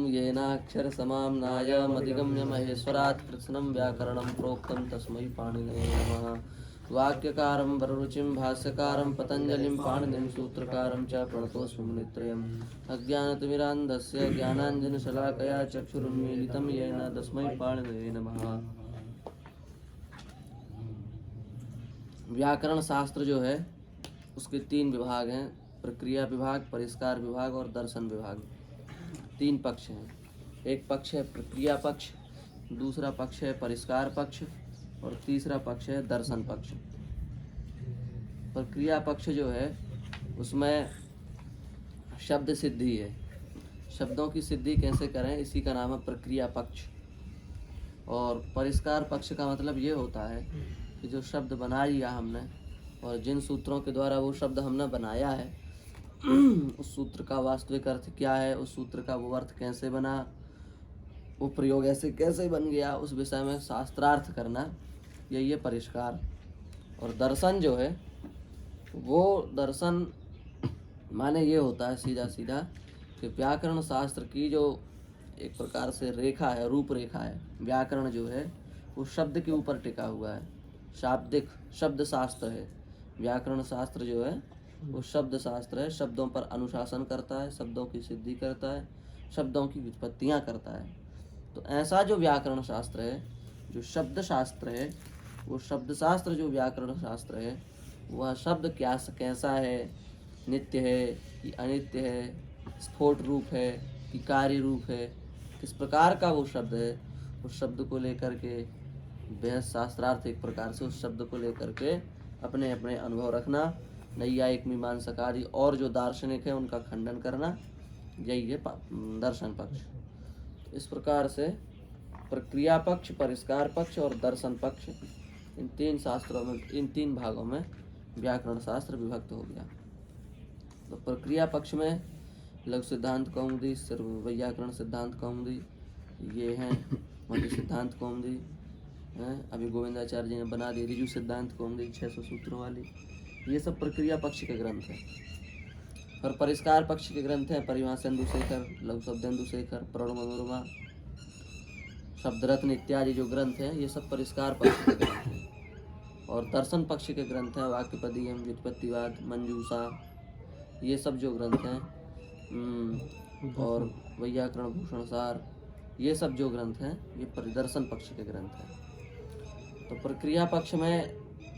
ओम येनाक्षर समाम्नायमधिगम्य महेश्वरात् कृत्स्नं व्याकरणं प्रोक्तं तस्मै पाणिनये नमः। वाक्यकारं वररुचिं भाष्यकारं पतञ्जलिं पाणिनिं सूत्रकारं च प्रणतोऽस्मि मुनित्रयम्। अज्ञानतिमिरान्धस्य ज्ञानाञ्जनशलाकया चक्षुरुन्मीलितं येन तस्मै पाणिनये नमः। व्याकरण शास्त्र जो है उसके 3 विभाग हैं, प्रक्रिया विभाग, परिष्कार विभाग और दर्शन विभाग। 3 पक्ष हैं। एक पक्ष है प्रक्रिया पक्ष, दूसरा पक्ष है परिष्कार पक्ष और तीसरा पक्ष है दर्शन पक्ष। प्रक्रिया पक्ष जो है उसमें शब्द सिद्धि है, शब्दों की सिद्धि कैसे करें इसी का नाम है प्रक्रिया पक्ष। और परिष्कार पक्ष का मतलब ये होता है कि जो शब्द बना लिया हमने और जिन सूत्रों के द्वारा वो शब्द हमने बनाया है उस सूत्र का वास्तविक अर्थ क्या है, उस सूत्र का वो अर्थ कैसे बना, वो प्रयोग ऐसे कैसे बन गया, उस विषय में शास्त्रार्थ करना, यही है परिष्कार। और दर्शन जो है वो दर्शन माने ये होता है सीधा सीधा कि व्याकरण शास्त्र की जो एक प्रकार से रेखा है, रूपरेखा है। व्याकरण जो है वो शब्द के ऊपर टिका हुआ है, शाब्दिक शब्द शास्त्र है। व्याकरण शास्त्र जो है वो शब्द शास्त्र है, शब्दों पर अनुशासन करता है, शब्दों की सिद्धि करता है, शब्दों की व्युत्पत्तियाँ करता है। तो ऐसा जो व्याकरण शास्त्र है, जो शब्द शास्त्र है, वो शब्द शास्त्र जो व्याकरण शास्त्र है, वह शब्द क्या कैसा है, नित्य है कि अनित्य है, स्फोट रूप है कि कार्य रूप है, किस प्रकार का वो शब्द है, उस शब्द को लेकर के बहस शास्त्रार्थ एक प्रकार से उस शब्द को लेकर के अपने अपने अनुभव रखना, नैयायिक मीमांसक आदि और जो दार्शनिक है उनका खंडन करना, यही है दर्शन पक्ष। तो इस प्रकार से प्रक्रिया पक्ष, परिष्कार पक्ष और दर्शन पक्ष, इन 3 शास्त्रों में, इन 3 भागों में व्याकरण शास्त्र विभक्त हो गया। तो प्रक्रिया पक्ष में लघु सिद्धांत कौमुदी, व्याकरण सिद्धांत कौमुदी, ये हैं मध्य सिद्धांत कौमुदी हैं, अभी गोविंदाचार्य जी ने बना दी ऋजु सिद्धांत कौमुदी 600 सूत्रों वाली। ये सब प्रक्रिया पक्ष के ग्रंथ हैं। और परिष्कार पक्ष के ग्रंथ हैं परिभाषेन्दु शेखर, लघु शब्देन्दु शेखर, प्रणव मनोरमा, शब्दरत्न इत्यादि जो ग्रंथ हैं ये सब परिष्कार पक्ष के ग्रंथ हैं। और दर्शन पक्ष के ग्रंथ हैं वाक्यपदीयम, व्युत्पत्तिवाद, मंजूषा, ये सब जो ग्रंथ हैं, और वैयाकरण भूषण सार, ये सब जो ग्रंथ हैं ये परिदर्शन पक्ष के ग्रंथ हैं। तो प्रक्रिया पक्ष में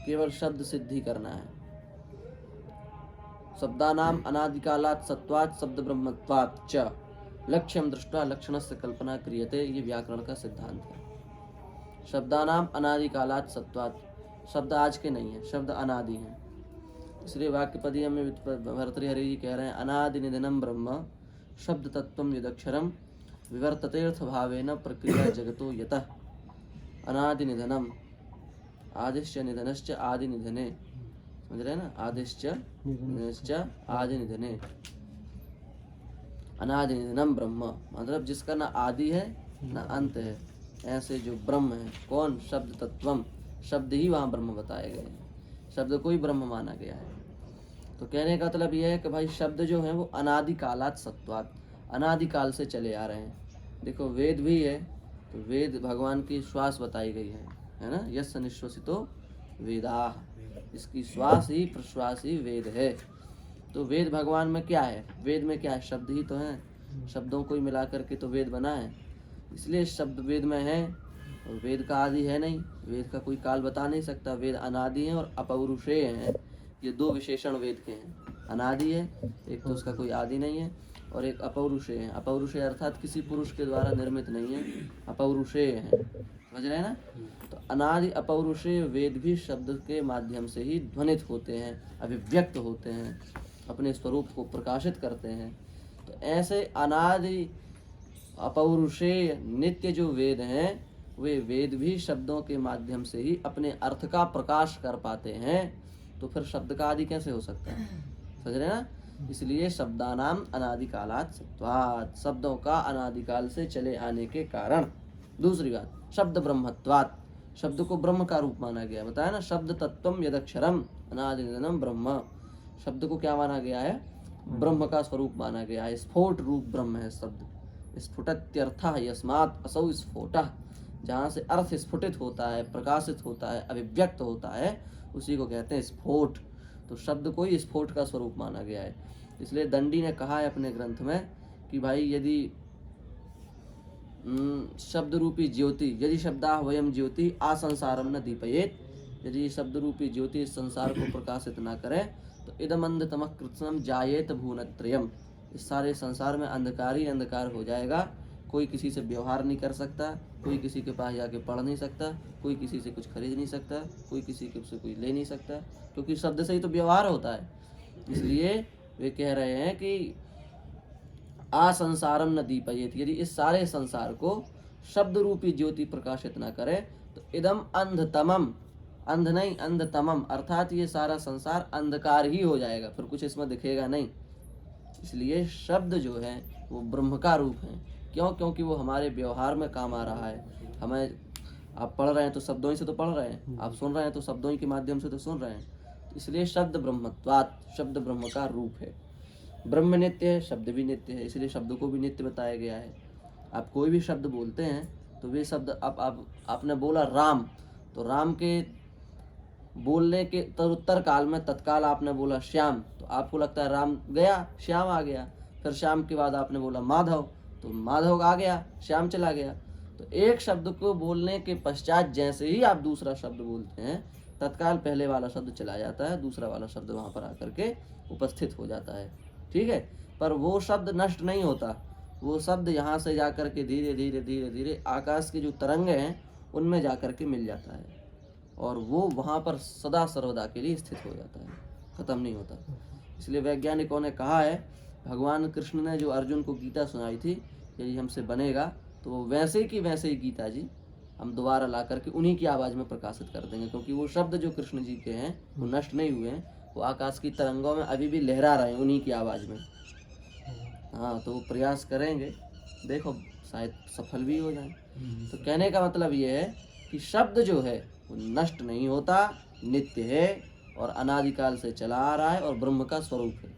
केवल शब्द सिद्धि करना है। शब्दानाम अनादिकालात् सत्वात् शब्द ब्रह्मत्वात् च लक्ष्यम दृष्ट्वा लक्षणस्य कल्पना क्रियते, ये व्याकरण का सिद्धांत है। शब्दानाम अनादिकालात् सत्वात्, शब्द आज के नहीं है, शब्द अनादि हैं। इसलिए वाक्यपदीय में भर्तृहरि जी कह रहे हैं अनादि निधनम ब्रह्म शब्द तत्वम यदक्षरम विवर्ततेर्थ भावेन प्रक्रिया जगतो यतः। अनादि निधनम, आदिश्च निधनश्च आदि निधने, समझ रहे हैं ना, आदिश्च निधनश्च आदि निधने। अनादि निधनम ब्रह्म मतलब जिसका ना आदि है ना अंत है, ऐसे जो ब्रह्म है। कौन? शब्द तत्वम, शब्द ही वहाँ ब्रह्म बताए गए हैं, शब्द को ही ब्रह्म माना गया है। तो कहने का मतलब यह है कि भाई शब्द जो है वो अनादि कालात् सत्वात्, अनादि काल से चले आ रहे हैं। देखो वेद भी है तो वेद भगवान की श्वास बताई गई है ना, यस्य निश्वसितो वेदाः, इसकी श्वास ही प्रश्वास ही वेद है। तो वेद भगवान में क्या है? वेद में क्या है? शब्द ही तो है, शब्दों को ही मिला करके तो वेद बना है। इसलिए शब्द वेद में है और वेद का आदि है नहीं, वेद का कोई काल बता नहीं सकता। वेद अनादि है और अपौरुषेय है, ये 2 विशेषण वेद के हैं। अनादि है एक तो उसका कोई आदि नहीं है, और एक अपौरुषेय है। अपौरुषेय अर्थात किसी पुरुष के द्वारा निर्मित नहीं है, अपौरुषेय है, समझ रहे हैं ना। तो अनादि अपौरुषेय वेद भी शब्द के माध्यम से ही ध्वनित होते हैं, अभिव्यक्त होते हैं, अपने स्वरूप को प्रकाशित करते हैं। तो ऐसे अनादि अपौरुषेय नित्य जो वेद हैं वे वेद भी शब्दों के माध्यम से ही अपने अर्थ का प्रकाश कर पाते हैं। तो फिर शब्द का आदि कैसे हो सकता है? समझ रहे ना। इसलिए शब्दानाम अनादिकालात् सत्वात्, शब्दों का अनादिकाल से चले आने के कारण। दूसरी बात, शब्द ब्रह्मत्वात्, शब्द को ब्रह्म का रूप माना गया। बताया ना, शब्द तत्वम यदक्षरम अनादि निधनम ब्रह्म, शब्द को क्या माना गया है? ब्रह्म का स्वरूप माना गया है, स्फोट रूप ब्रह्म है शब्द। स्फुटत्यर्थः यस्मात् असौ स्फोटः, जहाँ से अर्थ स्फुटित होता है, प्रकाशित होता है, अभिव्यक्त होता है, उसी को कहते हैं स्फोट। तो शब्द को ही स्फोट का स्वरूप माना गया है। इसलिए दंडी ने कहा है अपने ग्रंथ में कि भाई यदि शब्द रूपी ज्योति, यदि शब्दा वयम ज्योति आसंसारम न दीपयेत, यदि शब्द रूपी ज्योति इस संसार को प्रकाशित ना करे तो इदमंधतमः कृत्स्नम जायेत भुवनत्रयम्, इस सारे संसार में अंधकार ही अंधकार हो जाएगा। कोई किसी से व्यवहार नहीं कर सकता, कोई किसी के पास जाके पढ़ नहीं सकता, कोई किसी से कुछ खरीद नहीं सकता, कोई किसी के से कोई ले नहीं सकता, क्योंकि शब्द से ही तो व्यवहार होता है। इसलिए वे कह रहे हैं कि आसंसारम न दीपयेत, यदि इस सारे संसार को शब्द रूपी ज्योति प्रकाशित न करे तो इदम अंधतमम, अंध नहीं अंधतमम, अर्थात ये सारा संसार अंधकार ही हो जाएगा, फिर कुछ इसमें दिखेगा नहीं। इसलिए शब्द जो है वो ब्रह्म का रूप है। क्यों? क्योंकि वो हमारे व्यवहार में काम आ रहा है। हमें, आप पढ़ रहे हैं तो शब्दों ही से तो पढ़ रहे हैं, आप सुन रहे हैं तो शब्दों ही के माध्यम से तो सुन रहे हैं। इसलिए शब्द ब्रह्मत्वात्, शब्द ब्रह्म का रूप है। ब्रह्म नित्य है, शब्द भी नित्य है, इसलिए शब्द को भी नित्य बताया गया है। आप कोई भी शब्द बोलते हैं तो वे शब्द, आपने बोला राम, तो राम के बोलने के उत्तर काल में तत्काल आपने बोला श्याम, तो आपको लगता है राम गया, श्याम आ गया। फिर श्याम के बाद आपने बोला माधव, तो माधव आ गया, श्याम चला गया। तो एक शब्द को बोलने के पश्चात जैसे ही आप दूसरा शब्द बोलते हैं, तत्काल पहले वाला शब्द चला जाता है, दूसरा वाला शब्द वहाँ पर आकर के उपस्थित हो जाता है। ठीक है, पर वो शब्द नष्ट नहीं होता, वो शब्द यहाँ से जाकर के धीरे धीरे धीरे धीरे आकाश की जो तरंगे हैं उनमें जाकर के मिल जाता है, और वो वहाँ पर सदा सर्वदा के लिए स्थित हो जाता है, खत्म नहीं होता। इसलिए वैज्ञानिकों ने कहा है, भगवान कृष्ण ने जो अर्जुन को गीता सुनाई थी, यदि हमसे बनेगा तो वो वैसे की वैसे ही गीता जी हम दोबारा ला करके उन्हीं की आवाज़ में प्रकाशित कर देंगे, क्योंकि वो शब्द जो कृष्ण जी के हैं वो नष्ट नहीं हुए हैं, वो आकाश की तरंगों में अभी भी लहरा रहे हैं उन्हीं की आवाज़ में। हाँ, तो वो प्रयास करेंगे, देखो शायद सफल भी हो जाए। तो कहने का मतलब ये है कि शब्द जो है वो नष्ट नहीं होता, नित्य है और अनादिकाल से चला आ रहा है और ब्रह्म का स्वरूप है।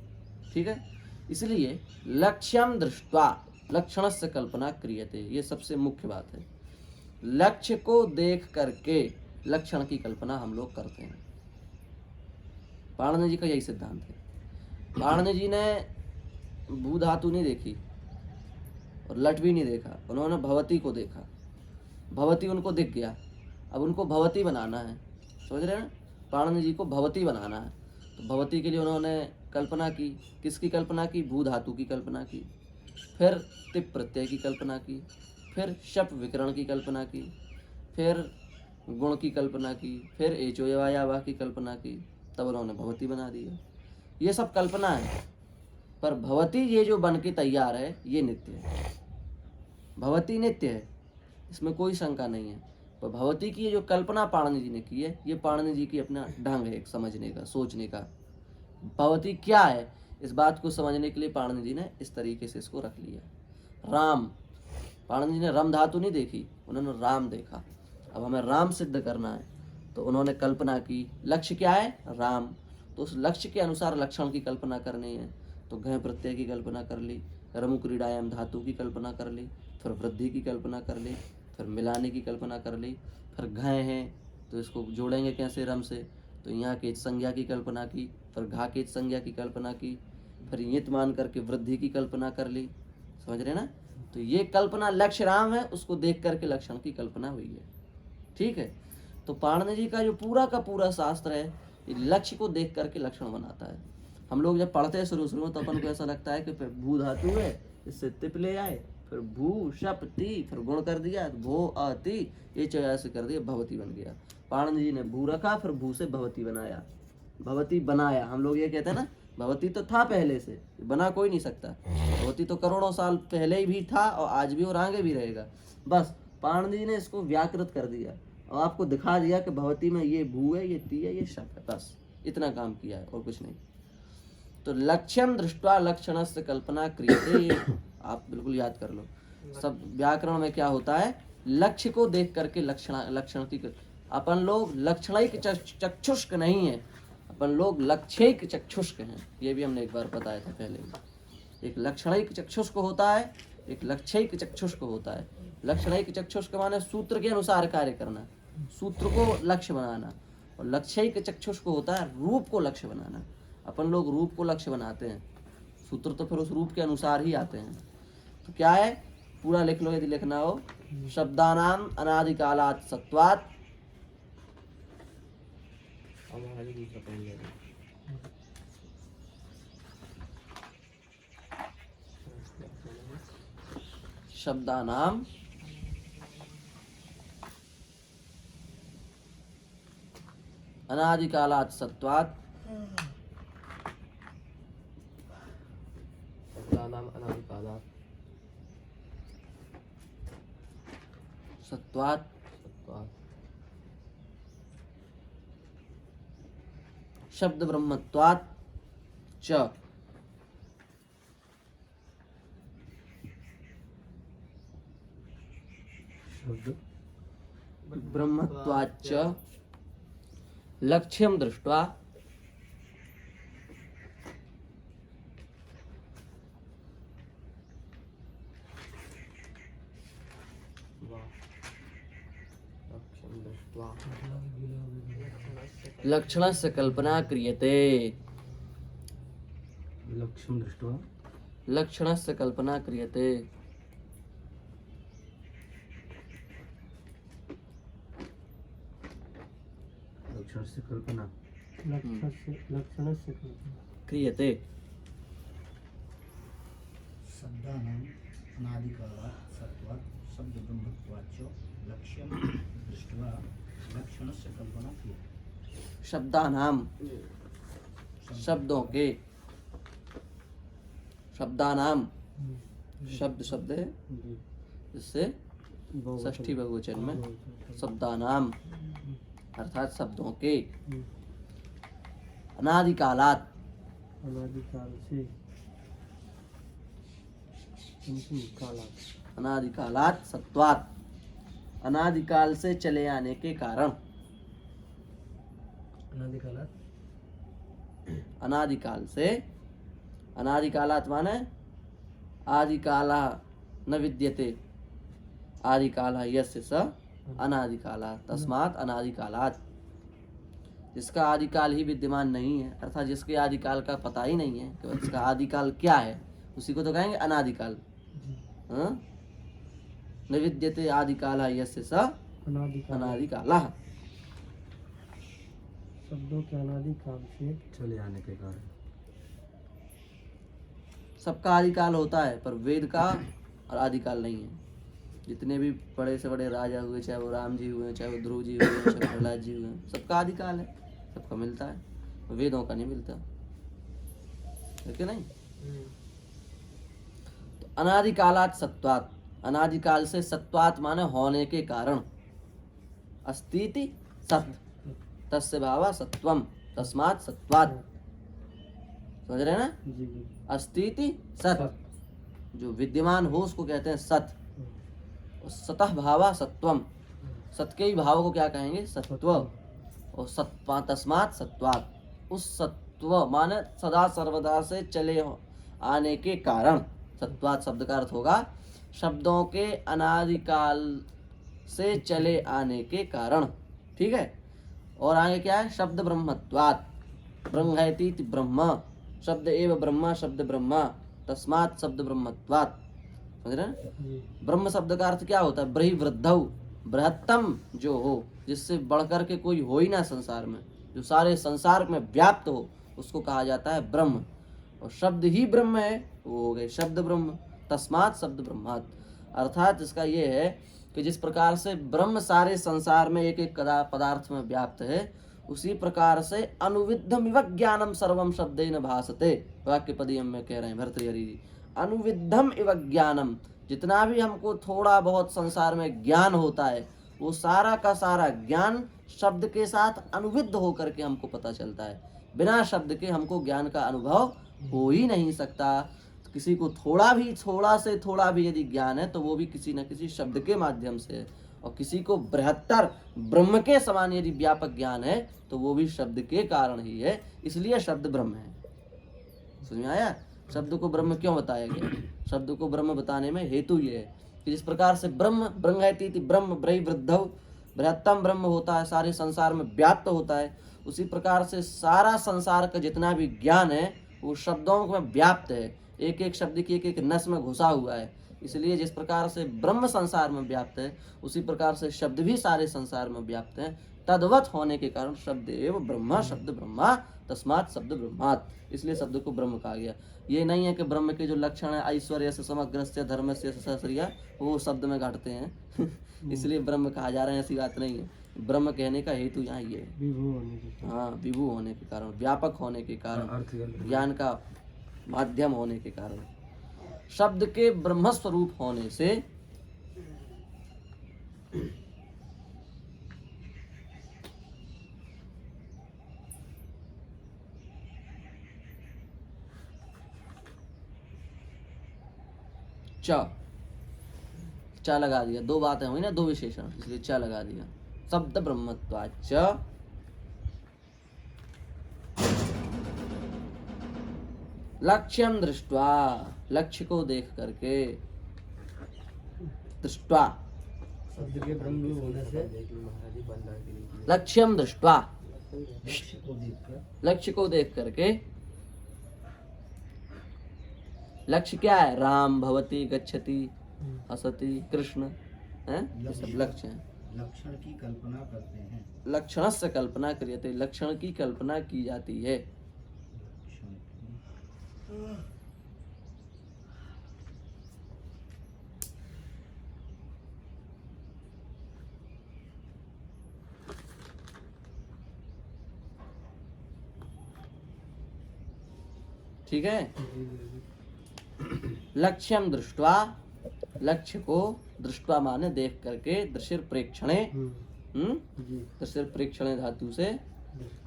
ठीक है, इसलिए लक्ष्यम दृष्ट्वा लक्षणस्य कल्पना क्रियते, ये सबसे मुख्य बात है। लक्ष्य को देख करके लक्षण की कल्पना हम लोग करते हैं। पाणिनि जी का यही सिद्धांत है। पाणिनि जी ने भू धातु नहीं देखी और लट भी नहीं देखा, उन्होंने भवती को देखा, भवती उनको दिख गया, अब उनको भवती बनाना है, समझ रहे हैं ना, पाणिनि जी को भवती बनाना है। तो भवती के लिए उन्होंने कल्पना की, किसकी कल्पना की? भू धातु की कल्पना की, फिर तिप प्रत्यय की कल्पना की, फिर शप विकरण की कल्पना की, फिर गुण की कल्पना की, फिर एचो यवायावा की कल्पना की, तब उन्होंने भवती बना दिया। ये सब कल्पना है, पर भवती ये जो बन के तैयार है ये नित्य है, भवती नित्य है, इसमें कोई शंका नहीं है। पर भवती की ये जो कल्पना पाणिनि जी ने की है, ये पाणिनि जी की अपना ढंग है समझने का, सोचने का। भवती क्या है इस बात को समझने के लिए पाणिनि जी ने इस तरीके से इसको रख लिया। राम, पाणिनि जी ने रम धातु नहीं देखी, उन्होंने राम देखा। अब हमें राम सिद्ध करना है तो उन्होंने कल्पना की, लक्ष्य क्या है? राम। तो उस लक्ष्य के अनुसार लक्षण की कल्पना करनी है, तो घ प्रत्यय की कल्पना कर ली, रमु क्रीडायाम धातु की कल्पना कर ली, फिर वृद्धि की कल्पना कर ली, फिर मिलाने की कल्पना कर ली, फिर घ है तो इसको जोड़ेंगे कैसे रम से, तो यहाँ के संज्ञा की कल्पना की, फिर घा के संज्ञा की कल्पना की, फिर यित मान करके वृद्धि की कल्पना कर ली, समझ रहे ना। तो ये कल्पना लक्ष्य राम है, उसको देख करके लक्षण की कल्पना हुई है। ठीक है, तो पाणिनि जी का जो पूरा का पूरा शास्त्र है ये लक्ष्य को देख करके लक्षण बनाता है। हम लोग जब पढ़ते हैं शुरू में तो अपन को ऐसा लगता है कि भू धातु है, इससे तिप ले आए, फिर भू शप ती, फिर गुण कर दिया, भो अति, ये चौया से कर दिया, भवती बन गया। पाणिनि जी ने भू रखा, फिर भू से भवती बनाया, भवती बनाया। हम लोग ये कहते हैं ना, भवती तो था पहले से, बना कोई नहीं सकता। भवती तो करोड़ों साल पहले ही भी था और आज भी और आगे भी रहेगा। बस पाणिनि जी ने इसको व्याकृत कर दिया और आपको दिखा दिया कि भवती में ये भू है, ये ती है, ये शप है, बस इतना काम किया है और कुछ नहीं। तो लक्ष्यम दृष्ट्वा लक्षणस्य कल्पना क्रियते, ये आप बिल्कुल याद कर लो। सब व्याकरण में क्या होता है, लक्ष्य को देख करके लक्षण की। अपन लोग लक्षणिक चक्षुष्क नहीं है, अपन लोग लक्ष्यिक चक्षुष्क हैं। ये भी हमने एक बार बताया था पहले। एक लक्षणिक चक्षुष्क होता है, एक लक्ष्यिक चक्षुष्क होता है। लक्षणिक चक्षुष्क माने सूत्र के अनुसार कार्य करना, सूत्र को लक्ष्य बनाना, और लक्ष्यिक चक्षुष्क होता है रूप को लक्ष्य बनाना। अपन लोग रूप को लक्ष्य बनाते हैं, सूत्र तो फिर उस रूप के अनुसार ही आते हैं। तो क्या है, पूरा लिख लो यदि लिखना हो। शब्दानाम अनादिकालात् सत्वात्, शब्दानाम अनादिकालात् सत्वात्, शब्दानाम अनादिकालात् सत्वात्, सत्वात् शब्द ब्रह्मत्वात् च, ब्रह्मत्वात् च लक्ष्यं दृष्ट्वा, लक्ष्यं दृष्ट्वा लक्षणस्य कल्पना क्रियते। लक्ष्यं दृष्ट्वा लक्षणस्य कल्पना क्रियते। लक्षणस्य कल्पना लक्षणस्य कल्पना क्रियते। शब्दानां अनादिकालात् सत्वात् शब्द ब्रह्मत्वाच्च लक्ष्यं दृष्ट्वा लक्षणस्य कल्पना क्रियते। शब्दानाम शब्दों के, शब्दानाम शब्द शब्द है जिससे षष्ठी बहुवचन में शब्दानाम अर्थात शब्दों के, अनादिकालात् अनादिकाल से अनादिकालात् सत्वात्, अनादिकाल से चले आने के कारण, अनादिकालात् अनादिकाल से, अनादिकालात् माने आदिकाला न विद्यते, आदिकाला यस्य स अनादिकालात्, तस्मात् अनादिकालात्, जिसका आदिकाल ही विद्यमान नहीं है, अर्थात जिसके आदिकाल का पता ही नहीं है कि उसका आदिकाल क्या है, उसी को तो कहेंगे अनादिकाल। हाँ? न विद्यते आदिकाला यस्य स अनादिकालः। शब्दों के अनादिकाल से चले आने के कारण सबका आदिकाल होता है, पर वेद का और आदिकाल नहीं है। जितने भी बड़े से बड़े राजा हुए, चाहे वो राम जी हुए, चाहे वो ध्रुव जी हुए, चाहे प्रहलाद जी हुए, सबका आदिकाल है, सबका मिलता है, वेदों का नहीं मिलता है कि नहीं। तो अनादिकालात् सत्वात्, अनादिकाल से सत्वात् माने होने के कारण, अस्तीति सत्, तस्य भावा सत्वम, तस्मात् सत्वात्, समझ रहे हैं ना। जी जी अस्तीति सत्, जो विद्यमान हो उसको कहते हैं सत। और सतः भावा सत्वम, सत के ही भाव को क्या कहेंगे, सत्व। और सत्वा तस्मात् सत्वात्, उस सत्व माने सदा सर्वदा से चले आने के कारण, सत्वात् शब्द का अर्थ होगा शब्दों के अनादिकाल से चले आने के कारण, ठीक है। और आगे क्या है, शब्द ब्रह्मत्वात्, ब्रह्मैति ब्रह्म, शब्द एव ब्रह्मा, शब्द ब्रह्मा, तस्मात् शब्द ब्रह्मत्वात्, समझ रहे हैं। जी ब्रह्म शब्द का अर्थ क्या होता है, ब्रही वृद्धौ, बृहत्तम जो हो, जिससे बढ़कर के कोई हो ही ना संसार में, जो सारे संसार में व्याप्त हो, उसको कहा जाता है ब्रह्म। और शब्द ही ब्रह्म है, वो हो गए शब्द ब्रह्म, तस्मात् शब्द ब्रह्मात्। अर्थात इसका ये है कि जिस प्रकार से ब्रह्म सारे संसार में एक एक पदार्थ में व्याप्त है, उसी प्रकार से अनुविद्धमिव ज्ञानम सर्वम शब्देन भासते, वाक्य पदीयम में कह रहे हैं भर्तृहरि जी। अनुविद्धम इव ज्ञानम, जितना भी हमको थोड़ा बहुत संसार में ज्ञान होता है, वो सारा का सारा ज्ञान शब्द के साथ अनुविद्ध होकर के हमको पता चलता है। बिना शब्द के हमको ज्ञान का अनुभव हो ही नहीं सकता। किसी को थोड़ा से थोड़ा भी यदि ज्ञान है तो वो भी किसी न किसी शब्द के माध्यम से है, और किसी को बृहत्तर ब्रह्म के समान यदि व्यापक ज्ञान है तो वो भी शब्द के कारण ही है, इसलिए शब्द ब्रह्म है। समझ में आया, शब्द को ब्रह्म क्यों बताया गया। शब्द को ब्रह्म बताने में हेतु ये है कि जिस प्रकार से ब्रह्म ब्रह्मैति ब्रह्म ब्रह्म वृद्धव बृहत्तम ब्रह्म होता है, सारे संसार में व्याप्त होता है, उसी प्रकार से सारा संसार का जितना भी ज्ञान है वो शब्दों में व्याप्त है, एक एक शब्द की एक एक नस में घुसा हुआ है। इसलिए जिस प्रकार से ब्रह्म संसार में व्याप्त है उसी प्रकार से शब्द भी सारे संसार में व्याप्त है। तद्वत होने के कारण शब्द एव ब्रह्मा, शब्द ब्रह्मा तस्मात् शब्द ब्रह्मात्, इसलिए शब्द को ब्रह्म कहा गया। ये नहीं है कि ब्रह्म के जो लक्षण है ऐश्वर्य से समग्रस्य धर्म से सश्रिया वो शब्द में घटते हैं इसलिए ब्रह्म कहा जा रहा है, ऐसी बात नहीं है। ब्रह्म कहने का हेतु यहाँ ये है, विभू होने के हाँ, विभू होने के कारण, व्यापक होने के कारण, अर्थ ज्ञान का माध्यम होने के कारण, शब्द के ब्रह्म स्वरूप होने से च लगा दिया, दो बातें हुई ना, दो विशेषण, इसलिए च लगा दिया। शब्द ब्रह्मत्वाच्च लक्ष्यम दृष्ट्वा, लक्ष्य को देख करके, दृष्ट्वा शब्द के ब्रह्म होने से लक्ष्यम दृष्ट्वा, लक्ष्य को देखकर, लक्ष्य को देख करके, लक्ष्य क्या है? राम भवति गच्छति हसति कृष्ण है, ये सब लक्ष्य है। लक्षण की कल्पना करते हैं। लक्षणस्य कल्पना क्रियते, लक्षण की कल्पना की जाती है। लक्षण की ठीक है। लक्ष्यम दृष्ट्वा, लक्ष्य को दृष्ट्वा माने देख करके, दृश्य प्रेक्षणे, जी दृश्य प्रेक्षणे धातु से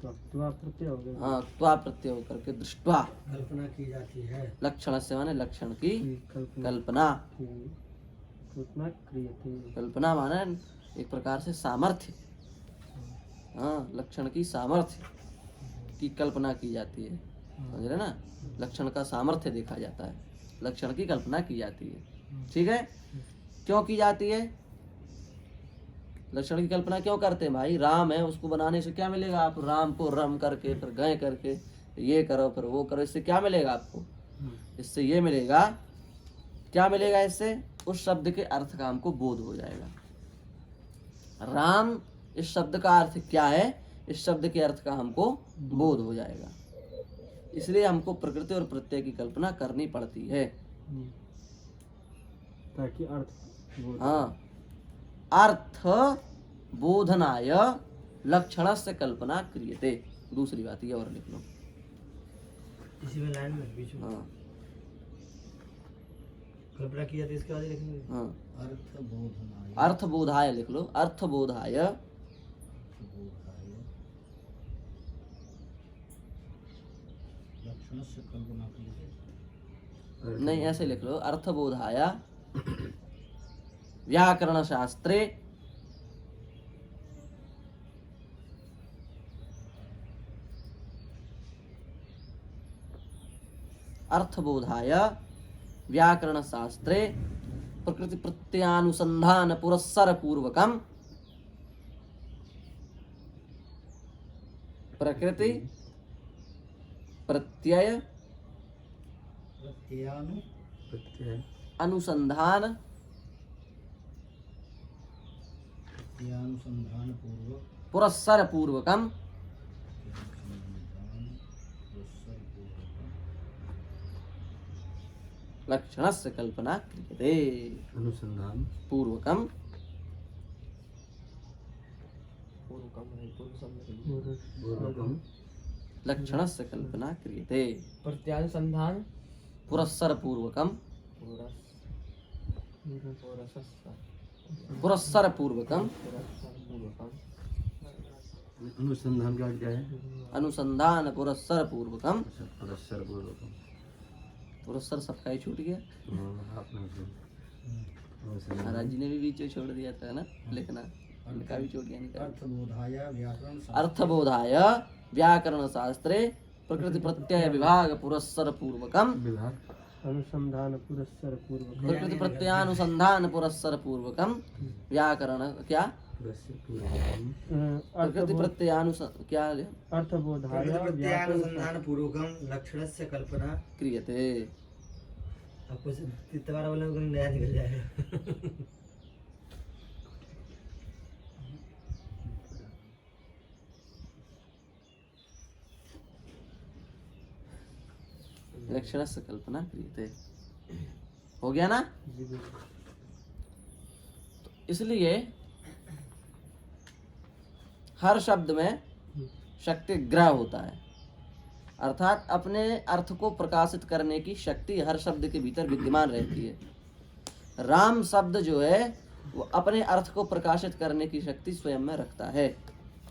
त्वा प्रत्यय हो गया। हाँ त्वा प्रत्यय होकर के दृष्ट्वा, कल्पना की जाती है। लक्षण से माने लक्षण की कल्पना कल्पना, कल्पना क्रियते। कल्पना माने एक प्रकार से सामर्थ्य, हाँ, लक्षण की सामर्थ्य की कल्पना की जाती है, समझ रहे ना, लक्षण का सामर्थ्य देखा जाता है, लक्षण की कल्पना की जाती है। ठीक है, क्यों की जाती है? लक्षण की कल्पना क्यों करते हैं भाई? राम है, उसको बनाने से क्या मिलेगा? आप राम को रम करके फिर गए करके ये करो फिर वो करो, इससे क्या मिलेगा आपको? इससे ये मिलेगा, क्या मिलेगा इससे? उस शब्द के अर्थ का हमको बोध हो जाएगा। राम इस शब्द का अर्थ क्या है, इस शब्द के अर्थ का हमको बोध हो जाएगा। इसलिए हमको प्रकृति और प्रत्यय की कल्पना करनी पड़ती है, ताकि अर्थ बोध। हाँ, अर्थ बोधनाय लक्षणस्य कल्पना क्रियते। दूसरी बात ये और लिख लो, इसी में लाइन में बीच में हाँ कल्पना की जाती है, इसके बाद ही लिखेंगे। हाँ, अर्थ बोधनाय, अर्थ बोधाय लिख लो, अर्थ बोधाय लक्षण से कल्पना क्रियते। नहीं, ऐसे लिख लो, अर्थ बोधाय व्याकरण शास्त्रे अर्थबोधाय व्याकरण शास्त्रे प्रकृति प्रत्ययानुसंधान पुरस्सर पूर्वकम, प्रकृति प्रत्यय प्रत्यय अनुसंधान प्रत्ययानुसंधान पूर्वक पुरस्सर पूर्वकम लक्षणस्य कल्पना क्रियते। अनुसंधान पूर्वकम पूर्वकम लक्षणस्य कल्पना क्रियते। प्रत्यानुसंधान पुरस्सर पूर्वकम पुरस्सर पूर्वकम अनुसंधान का क्या है? अनुसंधान पुरस्सर पूर्वकम। अच्छा, पुरस्सर पूर्वकम। पुरस्सर सबका ही छूट गया, आपने महाराज जी ने भी बीच में छोड़ दिया था ना लिखना, उनका भी छूट गया निकाल। अर्थबोधाय व्याकरण अर्थबोधाय व्याकरण शास्त्रे प्रकृति प्रत्यय विभाग पुरस्सर पूर्वकम विभाग अनुसंधान पुरस्सर पूर्वक प्रकृति प्रत्यानुसंधान पुरस्सर पूर्वकम व्याकरण क्या पुरस्य पूर्वकम प्रकृति क्या अर्थबोधाय व्याकरण प्रत्यानुसंधान पूर्वकम लक्षणस्य कल्पना क्रियते। आपको तितवार वाला को नया निकल जाएगा। लक्षणस्य कल्पना क्रियते। हो गया ना। जी बिल्कुल। तो इसलिए हर शब्द में शक्ति ग्रह होता है, अर्थात अपने अर्थ को प्रकाशित करने की शक्ति हर शब्द के भीतर विद्यमान रहती है। राम शब्द जो है वो अपने अर्थ को प्रकाशित करने की शक्ति स्वयं में रखता है।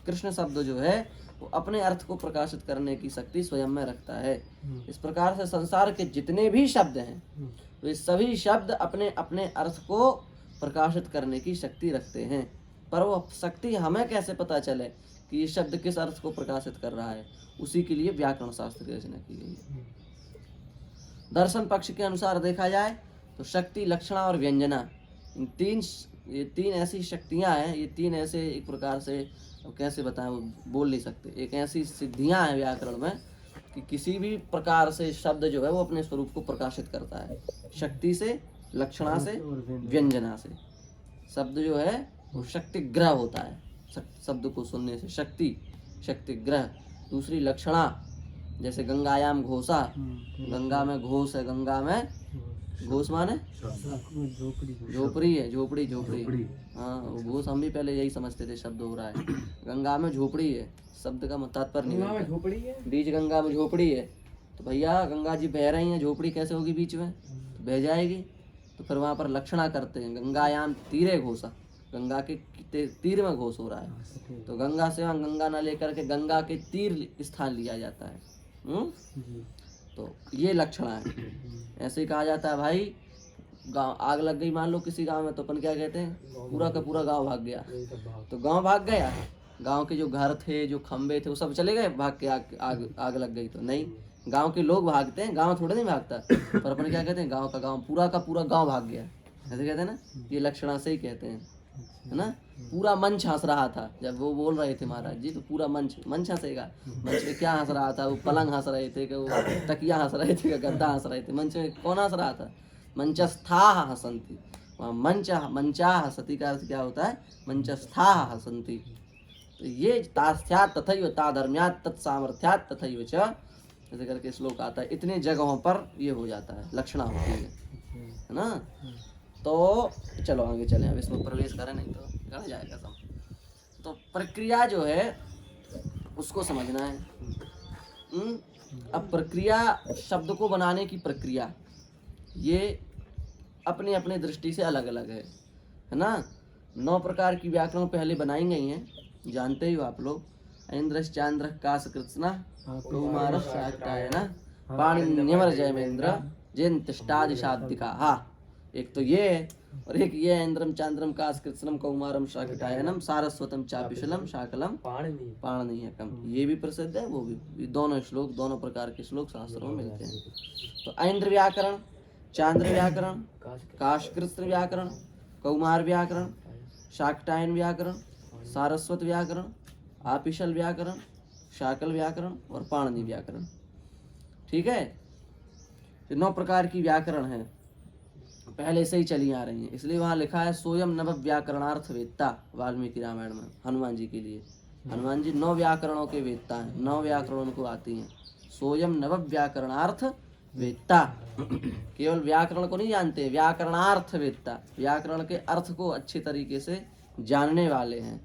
कृष्ण शब्द जो है वो अपने अर्थ को प्रकाशित करने की शक्ति स्वयं में रखता है। इस प्रकार से संसार के जितने भी शब्द हैं वे सभी शब्द अपने अपने अर्थ को प्रकाशित करने की शक्ति रखते हैं, पर वो शक्ति हमें कैसे पता चले कि ये शब्द किस अर्थ को प्रकाशित कर रहा है, उसी के लिए व्याकरण शास्त्र की रचना की गई है। दर्शन पक्ष के अनुसार देखा जाए तो शक्ति, लक्षणा और व्यंजना, ये तीन ऐसी शक्तियां हैं, ये तीन ऐसे एक प्रकार से अब कैसे बताएं, वो बोल नहीं सकते, एक ऐसी सिद्धियां हैं व्याकरण में कि किसी भी प्रकार से शब्द जो है वो अपने स्वरूप को प्रकाशित करता है, शक्ति से, लक्षणा से, व्यंजना से। शब्द जो है वो शक्ति ग्रह होता है, शब्द को सुनने से शक्ति ग्रह। दूसरी लक्षणा, जैसे गंगायाम घोषा, गंगा में घोष है, गंगा में घोष माने झोपड़ी है, झोपड़ी। हाँ, वो घोष हम भी पहले यही समझते थे शब्द हो रहा है। गंगा में झोपड़ी है, शब्द का तात्पर्य नहीं है। झोपड़ी है, बीच गंगा में झोपड़ी है, तो भैया गंगा जी बह रही हैं, झोपड़ी कैसे होगी बीच में, तो बह जाएगी। तो फिर वहाँ पर लक्षणा करते हैं, गंगायाम तीरे घोषा, गंगा के तीर में घोष हो रहा है, तो गंगा से वहाँ गंगा न लेकर के गंगा के तीर स्थान लिया जाता है। तो ये लक्षणा है। ऐसे ही कहा जाता है भाई, गांव आग लग गई मान लो किसी गांव में, तो अपन क्या कहते हैं, पूरा का पूरा गांव भाग गया। तो गांव भाग गया, गांव के जो घर थे, जो खंबे थे, वो सब चले गए भाग के, आग लग गई तो नहीं, गांव के लोग भागते हैं, गांव थोड़ा नहीं भागता। पर अपन क्या कहते हैं, गांव का गांव, पूरा का पूरा गांव भाग गया, ऐसे कहते हैं ना। ये लक्षणा से ही कहते हैं, है ना। पूरा मंच हंस रहा था जब वो बोल रहे थे महाराज जी, तो पूरा मंच हंसेगा। मंच पे क्या हंस रहा था, वो पलंग हंस रहे थे, कि वो तकिया हंस रहे थे, कि गद्दा हंस रहे थे। मंच में कौन हंस रहा था, मंचस्था हसंती। वहाँ मंचा हसती का अर्थ क्या होता है, मंचस्था हसंती। तो ये तास्थ्यात् तथैव ताधर्म्यात् तत्सामर्थ्यात् तथैव च, ऐसे करके श्लोक आता है। इतने जगहों पर ये हो जाता है, लक्षणा होती है ना। तो चलो आगे चलें, अब इसमें प्रवेश करें, नहीं तो गड़ जाएगा सब। तो प्रक्रिया जो है उसको समझना है। अब प्रक्रिया, शब्द को बनाने की प्रक्रिया, ये अपनी अपनी दृष्टि से अलग अलग है ना। 9 प्रकार की व्याकरण पहले बनाई गई हैं, जानते ही हो आप लोग। ऐन्द्रश्च चांद्रः काशकृत्स्नः कौमारः शाकटायनः पाणिन्यमर जयमेन्द्र जयंतिष्ठादिशाब्दिका। हाँ, एक तो ये है, और एक ये ऐन्द्रम चांद्रम काशकृत्स्नम कौमारम शाकटायनम सारस्वतम चापिशलम शाकलम पाणिनीयकम। ये भी प्रसिद्ध है, वो भी। दोनों श्लोक, दोनों प्रकार के श्लोक शास्त्रों में मिलते हैं। तो ऐन्द्र व्याकरण, चांद्र व्याकरण, काशकृत्स्न व्याकरण, कौमार व्याकरण, शाकटायन व्याकरण, सारस्वत व्याकरण, आपिशल व्याकरण, शाकल व्याकरण और पाणिनि व्याकरण। ठीक है, 9 प्रकार की व्याकरण है, पहले से ही चली आ रही है। इसलिए वहाँ लिखा है सोयम नव व्याकरणार्थ वेत्ता, वाल्मीकि रामायण में हनुमान जी के लिए। हनुमान जी 9 व्याकरणों के वेत्ता हैं, 9 व्याकरणों को आती हैं। सोयम नव व्याकरणार्थ वेत्ता, केवल व्याकरण को नहीं जानते, व्याकरणार्थ वेत्ता, व्याकरण के अर्थ को अच्छे तरीके से जानने वाले हैं।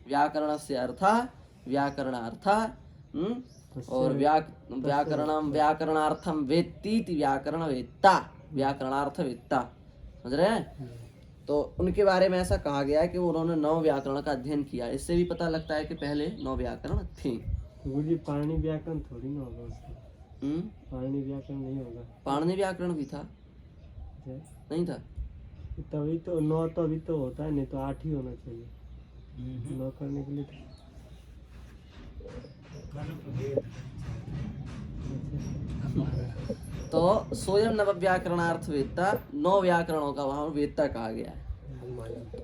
व्याकरण से अर्थ, व्याकरणार्थ, और व्याकरणार्थम वेत्तीति व्याकरण वेत्ता, व्याकरणार्थ वेत्ता, समझ रहे हैं। तो उनके बारे में ऐसा कहा गया है कि उन्होंने 9 व्याकरण का अध्ययन किया। इससे भी पता लगता है कि पहले 9 व्याकरण थे। मुझे पाणिनि व्याकरण थोड़ी ना होगा उसका। पाणिनि व्याकरण नहीं होगा। पाणिनि व्याकरण भी था, नहीं था? तभी तो 9 तो अभी तो होता है, नहीं तो 8 ही होना चाहिए 9 करने के लिए। तो स्वयं नव व्याकरणार्थ वेदता, 9 व्याकरणों का वहाँ वेदता कहा गया है।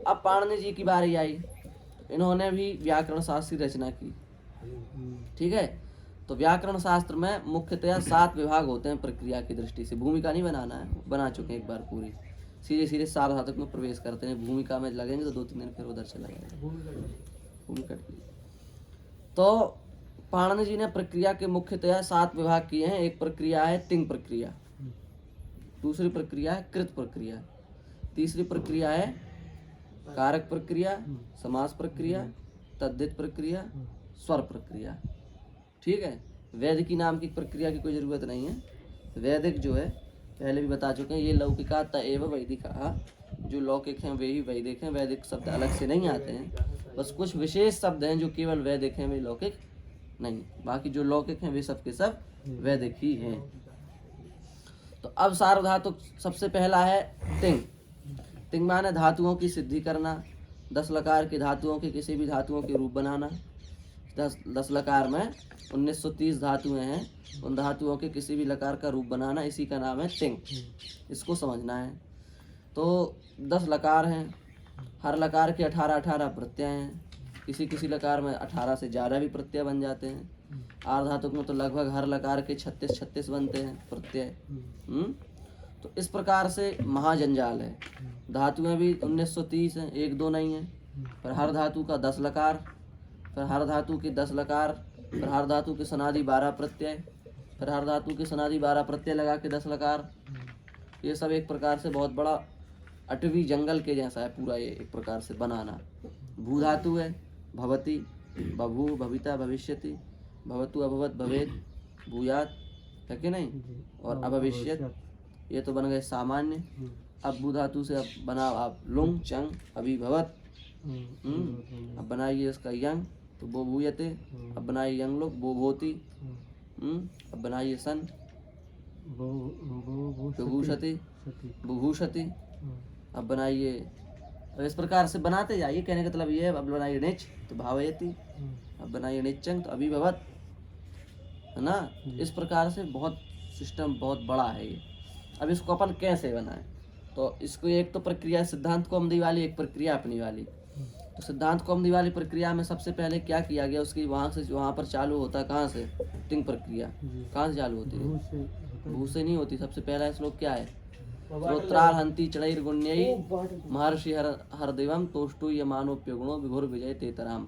अब पाणिनि जी की बारी आई, इन्होंने भी व्याकरण शास्त्र की रचना की। ठीक है, तो व्याकरण शास्त्र में मुख्यतया 7 विभाग होते हैं प्रक्रिया की दृष्टि से। भूमिका नहीं बनाना है, बना चुके हैं एक बार पूरी, सीधे सीधे सार्वधातुक में प्रवेश करते हैं। भूमिका में लगेंगे तो 2-3 दिन फिर उधर चला जाएगा, भूमिका। तो पाणिनि जी ने प्रक्रिया के मुख्यतया 7 विभाग किए हैं। एक प्रक्रिया है तिंग प्रक्रिया, दूसरी प्रक्रिया है कृत प्रक्रिया, तीसरी प्रक्रिया है कारक प्रक्रिया, समास प्रक्रिया, तद्धित प्रक्रिया, स्वर प्रक्रिया। ठीक है, वैदिकी नाम की प्रक्रिया की कोई जरूरत नहीं है। वैदिक जो है पहले भी बता चुके हैं, ये लौकिका त एव वैदिका, जो लौकिक हैं वे ही वैदिक हैं। वैदिक शब्द अलग से नहीं आते हैं, बस कुछ विशेष शब्द हैं जो केवल वैदिक हैं, वे लौकिक नहीं। बाकी जो लौकिक हैं वे सब के सब वैदिक ही हैं। तो अब सार्वधातुक सबसे पहला है तिंग। तिंग माने धातुओं की सिद्धि करना, 10 लकार की धातुओं के किसी भी धातुओं के रूप बनाना। 10 लकार में 1930 धातुएं हैं, उन धातुओं के किसी भी लकार का रूप बनाना, इसी का नाम है तिंग। इसको समझना है। तो 10 लकार हैं, हर लकार के 18-18 प्रत्यय हैं। किसी किसी लकार में 18 से ज़्यादा भी प्रत्यय बन जाते हैं। आर्धातुक में तो लगभग हर लकार के 36 बनते हैं प्रत्यय। तो इस प्रकार से महाजंजाल है। धातुएं भी 1930 हैं, 1-2 नहीं है। पर हर धातु का 10 लकार, फिर हर धातु के 10 लकार, फिर हर धातु के सनादि 12 प्रत्यय, फिर हर धातु के सनादि 12 प्रत्यय लगा के 10 लकार। ये सब एक प्रकार से बहुत बड़ा अटवी जंगल के जैसा है पूरा, ये एक प्रकार से बनाना। भू धातु है, भवति, बभू, भविता, भविष्यति, भवतु, अभवत, भवेत, भूयात, है कि नहीं, और अभविष्यत, ये तो बन गए सामान्य। अब भू धातु से अब बनाओ आप लुंग, चंग, अभिभवत। अब बनाइए इसका यंग, तो वो भूयते। अब बनाइए यंग लोग, वो भोती। अब बनाइए सन, विभूषति, विभूषति। अब बनाइए, अब इस प्रकार से बनाते जाइए। कहने का मतलब ये है, अब बनाइए निच तो भावयति, अब बनाइए निचंग तो अभिभवत, है ना। इस प्रकार से बहुत सिस्टम बहुत बड़ा है ये। अब इसको अपन कैसे बनाएं, तो इसको एक तो प्रक्रिया सिद्धांत कौमुदी वाली, एक प्रक्रिया अपनी वाली। तो सिद्धांत कौमुदी वाली प्रक्रिया में सबसे पहले क्या किया गया, उसकी वहाँ से वहाँ पर चालू होता है, कहाँ से, तिंग प्रक्रिया कहाँ से चालू होती है, भू से नहीं होती। सबसे पहला श्लोक क्या है, श्रोत्रार्हन्ति चढ़ैर गुण्यै महर्षि हरदिवम तोष्टु यमानोप्यगुणो विभुर विजय तेतराम।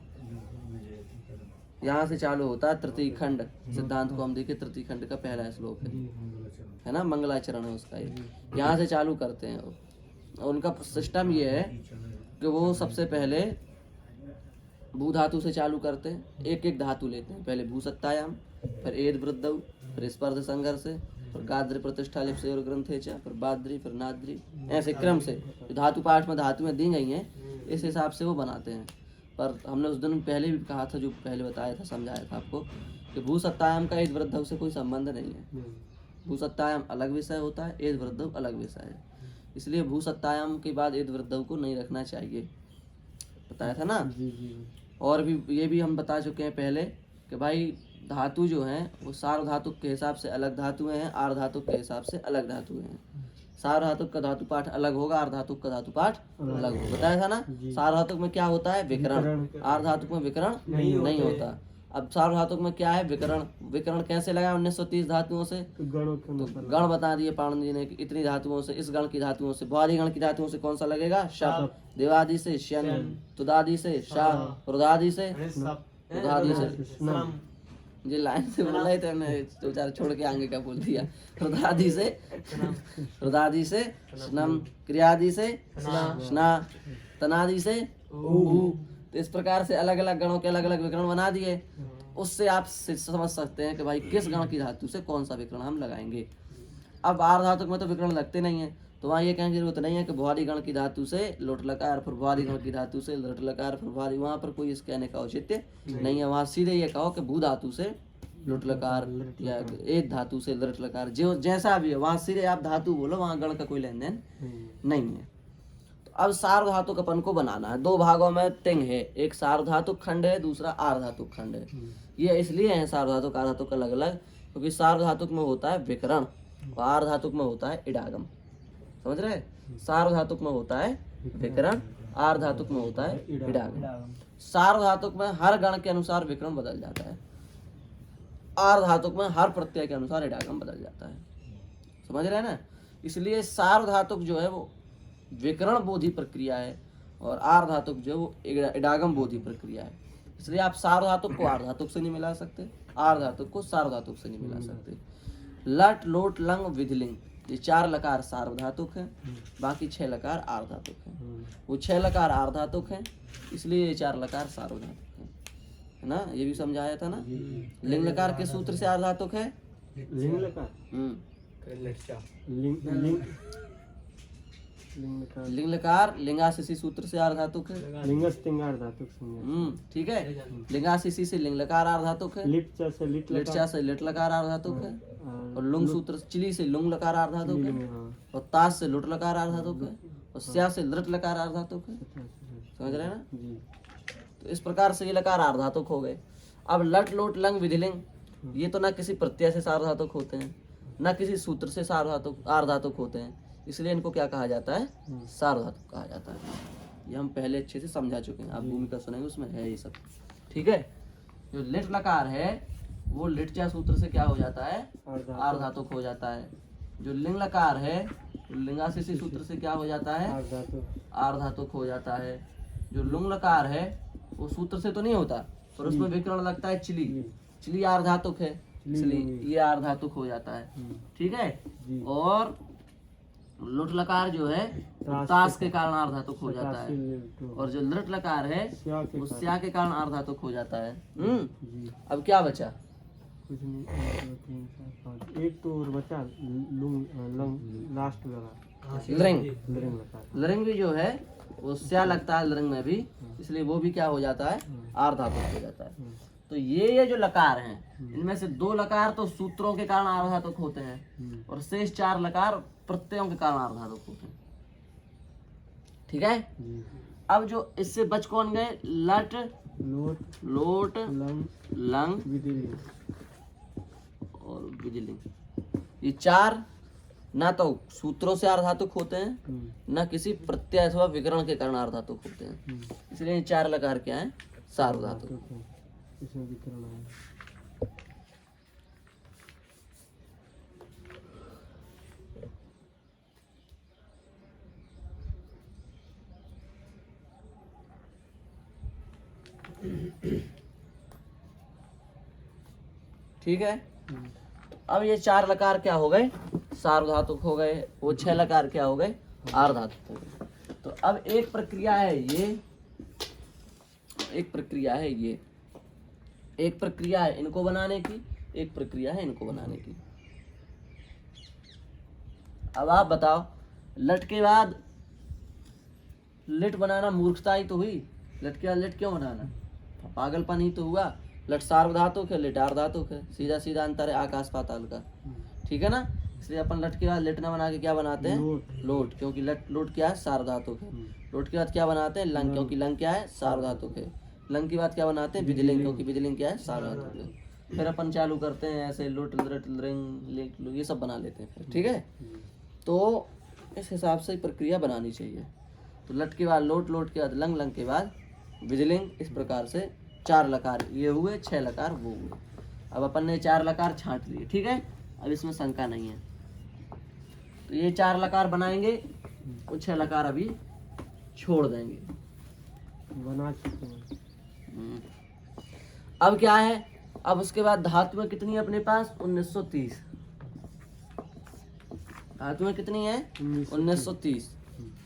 यहाँ से चालू होता है तृतीय खंड, सिद्धांत कौमुदी के तृतीय खंड का पहला श्लोक है ना, मंगलाचरण है उसका। ये यहाँ से चालू करते हैं। उनका सिस्टम ये है कि वो सबसे पहले भू धातु से चालू करते हैं, एक एक धातु लेते हैं। पहले भू सत्तायाम, फिर एद वृद्धौ, फिर स्पर्ध संघर्ष, फिर गाद्रि प्रतिष्ठा लिप्से और ग्रंथे च, फिर बाद्री, फिर नाद्री, ऐसे क्रम से जो धातु पाठ में धातुएं दी गई हैं इस हिसाब से वो बनाते हैं। पर हमने उस दिन पहले भी कहा था, जो पहले बताया था, समझाया था आपको कि भू सत्तायाम का एद वृद्धौ से कोई संबंध नहीं है। भू सत्तायाम अलग विषय होता है, एद वृद्धौ अलग विषय है। इसलिए भू सत्तायाम के बाद एद वृद्धौ को नहीं रखना चाहिए, बताया था ना। और भी ये भी हम बता चुके हैं पहले कि भाई धातु जो हैं वो सार्वधातुक के हिसाब से अलग धातुएं हैं, आर्धातुक के हिसाब से अलग धातुएं हैं। सार्वधातुक का धातु पाठ अलग होगा, आर्धातुक का धातु पाठ अलग होगा, बताया था ना। सार्वधातुक में क्या होता है, विकरण, आर्धातुक में विकरण नहीं होता। अब सार्वधातुक में क्या है, विकरण। विकरण कैसे लगा 1930 धातुओं से, तो गण बता दिए पाणिनि जी ने कि इतनी धातुओं से, इस गण की धातुओं से। भ्वादि गण की धातुओं से कौन सा लगेगा, शप। देवादि से श्यन, तुदादि से शा, रुदादि से रुदादि से, ये लाइन से बोल रहे थे हमने, दो चार छोड़ के आगे का बोल दिया। रुदादि से रुदादि से स्नम, क्रियादि से स्ना, तनादि से ऊ। तो इस प्रकार से अलग अलग गणों के अलग अलग विकरण बना दिए। उससे आप समझ सकते हैं कि भाई किस गण की धातु से कौन सा विकरण हम लगाएंगे। अब आर्धातुक में तो विकरण लगते नहीं है, तो वहाँ ये कहने की जरूरत नहीं है कि भ्वादि गण की धातु से लोट लकार, फिर भ्वादि गण की धातु से लट लकार, फिर भ्वादि, वहाँ पर कोई इस कहने का औचित्य नहीं है। वहाँ सीधे ये कहो कि भू धातु से लुट लकार या एक धातु से लट लकार, जो जैसा भी है वहाँ सीधे आप धातु बोलो, वहाँ गण का कोई लेन देन नहीं है। तो अब सार्वधातुक अपन को बनाना है। 2 भागों में तिंग है, एक सार्वधातुक खंड है, दूसरा आर्धातुक खंड है। ये इसलिए है सार्वधातुक आर्धातुक अलग अलग, क्योंकि सार्वधातुक में होता है विकरण और आर्धातुक में होता है इडागम। समझ रहे? सार्वधातुक में होता है विकरण, आर्धातुक में होता है इडागम। सार्वधातुक में हर गण के अनुसार विकरण बदल जाता है, आर्धातुक में हर प्रत्यय के अनुसार इडागम बदल जाता है। समझ रहे हैं ना? इसलिए सार्वधातुक जो है वो विकरण बोधी प्रक्रिया है और आर्धातुक जो है वो इडागम बोधी प्रक्रिया है। इसलिए आप सार्वधातुक को आर्धातुक से नहीं मिला सकते, आर्धातुक को सार्वधातुक से नहीं मिला सकते। लट, लोट, लंग, विधिलिंग, ये 4 लकार सार्वधातुक हैं, बाकी 6 लकार आर्धातुक हैं। वो 6 लकार आर्धातुक हैं, इसलिए ये 4 लकार सार्वधातुक हैं, है ना? ये भी समझाया था ना। लिंग लकार के सूत्र से आर्धातुक है। लिंग लकार, लिंग लिंग लिंग लकार, लिंग लकार लिंगाशिषि सूत्र से आर्धातुक है। लिंगस तिंगार धातुक संज्ञा। ठीक है। लिंगाशिषि से लिंग लकार आर्धातुक है। लिट चा से लिट लिट चा से लिट लकार आर्धातुक है। और लुंग सूत्र चिली से लुंग लकार आर्धातुक है। और ताश से लुट लकार आर्धातुक है। और स्या से लृट लकार आर्धातुक है। समझ रहे हैं ना? जी। तो इस प्रकार से ये लकार आर्धातुक हो गए। अब लट, लोट, लंग, विधिलिंग, ये तो ना किसी प्रत्यय से सार्वधातुक होते हैं, ना किसी सूत्र से सार्वधातुक आर्धातुक होते हैं, इसलिए इनको क्या कहा जाता है? सार्वधातुक कहा जाता है। ये हम पहले अच्छे से समझा चुके हैं, आप भूमिका सुनेंगे उसमें है ये सब। ठीक है। जो लिट लकार है वो लिटचा सूत्र से क्या हो जाता है? आर्धातुक हो जाता है। जो लिंग लकार है लिंगाशिषि सूत्र से क्या हो जाता है? आर्धातुक हो जाता है। जो लुंग लकार है वो सूत्र से तो नहीं होता, पर उसमें विकरण लगता है चिली, चिली आर्धातुक है, इसलिए ये आर्धातुक हो जाता है। ठीक है। और लुट लकार जो है ताश के कारण आर्धातुक हो जाता है। और जो लृट लकार है वो स्या के कारण आर्धातुक हो जाता है। अब क्या बचा? कुछ नहीं, 1 2 3 4 5, एक तो और बचा लुंग लंग लास्ट लगा। लृंग, लिंग लकार, लृंग भी जो है वो स्या लगता है लृंग में भी, इसलिए वो भी क्या हो जाता है? आर्धातुक हो जाता है। तो ये जो लकार हैं इनमें से 2 लकार तो सूत्रों के कारण आर्धातुक होते हैं और शेष 4 लकार प्रत्ययों के कारण आर्धातुक होते हैं। ठीक है। अब जो इससे बच कौन गए? लट, लोट, लोट, लंग, लंग विधिलिंग और विधिलिंग। ये 4 ना तो सूत्रों से आर्धातुक होते हैं, ना किसी प्रत्यय अथवा विकरण के कारण आर्धातुक होते हैं, इसलिए ये 4 लकार क्या है? सार्वधातुक। इसमें विकरण है। ठीक है। अब ये 4 लकार क्या हो गए? सार्वधातुक हो गए। वो 6 लकार क्या हो गए? आर्धातुक हो गए। तो अब एक प्रक्रिया है ये, एक प्रक्रिया है ये, एक प्रक्रिया है इनको बनाने की, एक प्रक्रिया है इनको बनाने की। अब आप बताओ, लट के बाद लिट बनाना मूर्खता ही तो हुई। लट के बाद लिट क्यों बनाना? पागलपन ही तो हुआ। लट सार्वधातुक है, लिट आर्धातुक है, सीधा सीधा अंतर है आकाश पाताल का। ठीक है ना? इसलिए अपन लट के बाद लिट ना बना के क्या बनाते हैं? लोट, क्योंकि लट लोट क्या है? सार्वधातुक है। लोट के बाद क्या बनाते हैं? लंग, क्योंकि लंग क्या है? सार्वधातुक है। लंग के बाद क्या बनाते हैं? विधिलिंग, क्योंकि विधिलिंग क्या है? सार्वधातुक है। फिर अपन चालू करते हैं ऐसे लोट, लृट, लृंग, लिट, ये सब बना लेते हैं फिर। ठीक है। तो इस हिसाब से प्रक्रिया बनानी चाहिए। तो लट के बाद लोट, लोट के बाद लंग, लंग के बाद विधिलिंग, इस प्रकार से 4 लकार ये हुए, 6 लकार वो हुए। अब अपन ने 4 लकार छांट लिए। ठीक है। अब इसमें शंका नहीं है। तो ये 4 लकार बनाएंगे और 6 लकार अभी छोड़ देंगे। बना चुके हैं। अब क्या है? अब उसके बाद धातुएं कितनी है अपने पास? 1930। धातुएं कितनी है? 1930।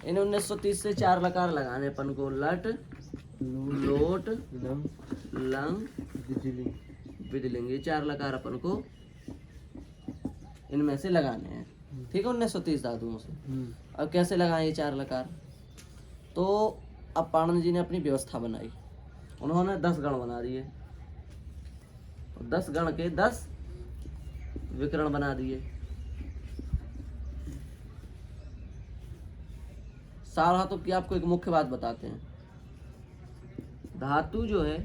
इन 1930 से 4 लकार लगाने अपन को। लट, लोट, लंग, विधिलिंग, ये 4 लकार अपन को इनमें से लगाने हैं। ठीक है। 1930 धातुओं से। अब कैसे लगाएं ये 4 लकार? तो अब पाणिनि जी ने अपनी व्यवस्था बनाई। उन्होंने 10 गण बना दिए। 10 गण के 10 विकरण बना दिए। सार्वधातुक की आपको एक मुख्य बात बताते हैं। धातु जो है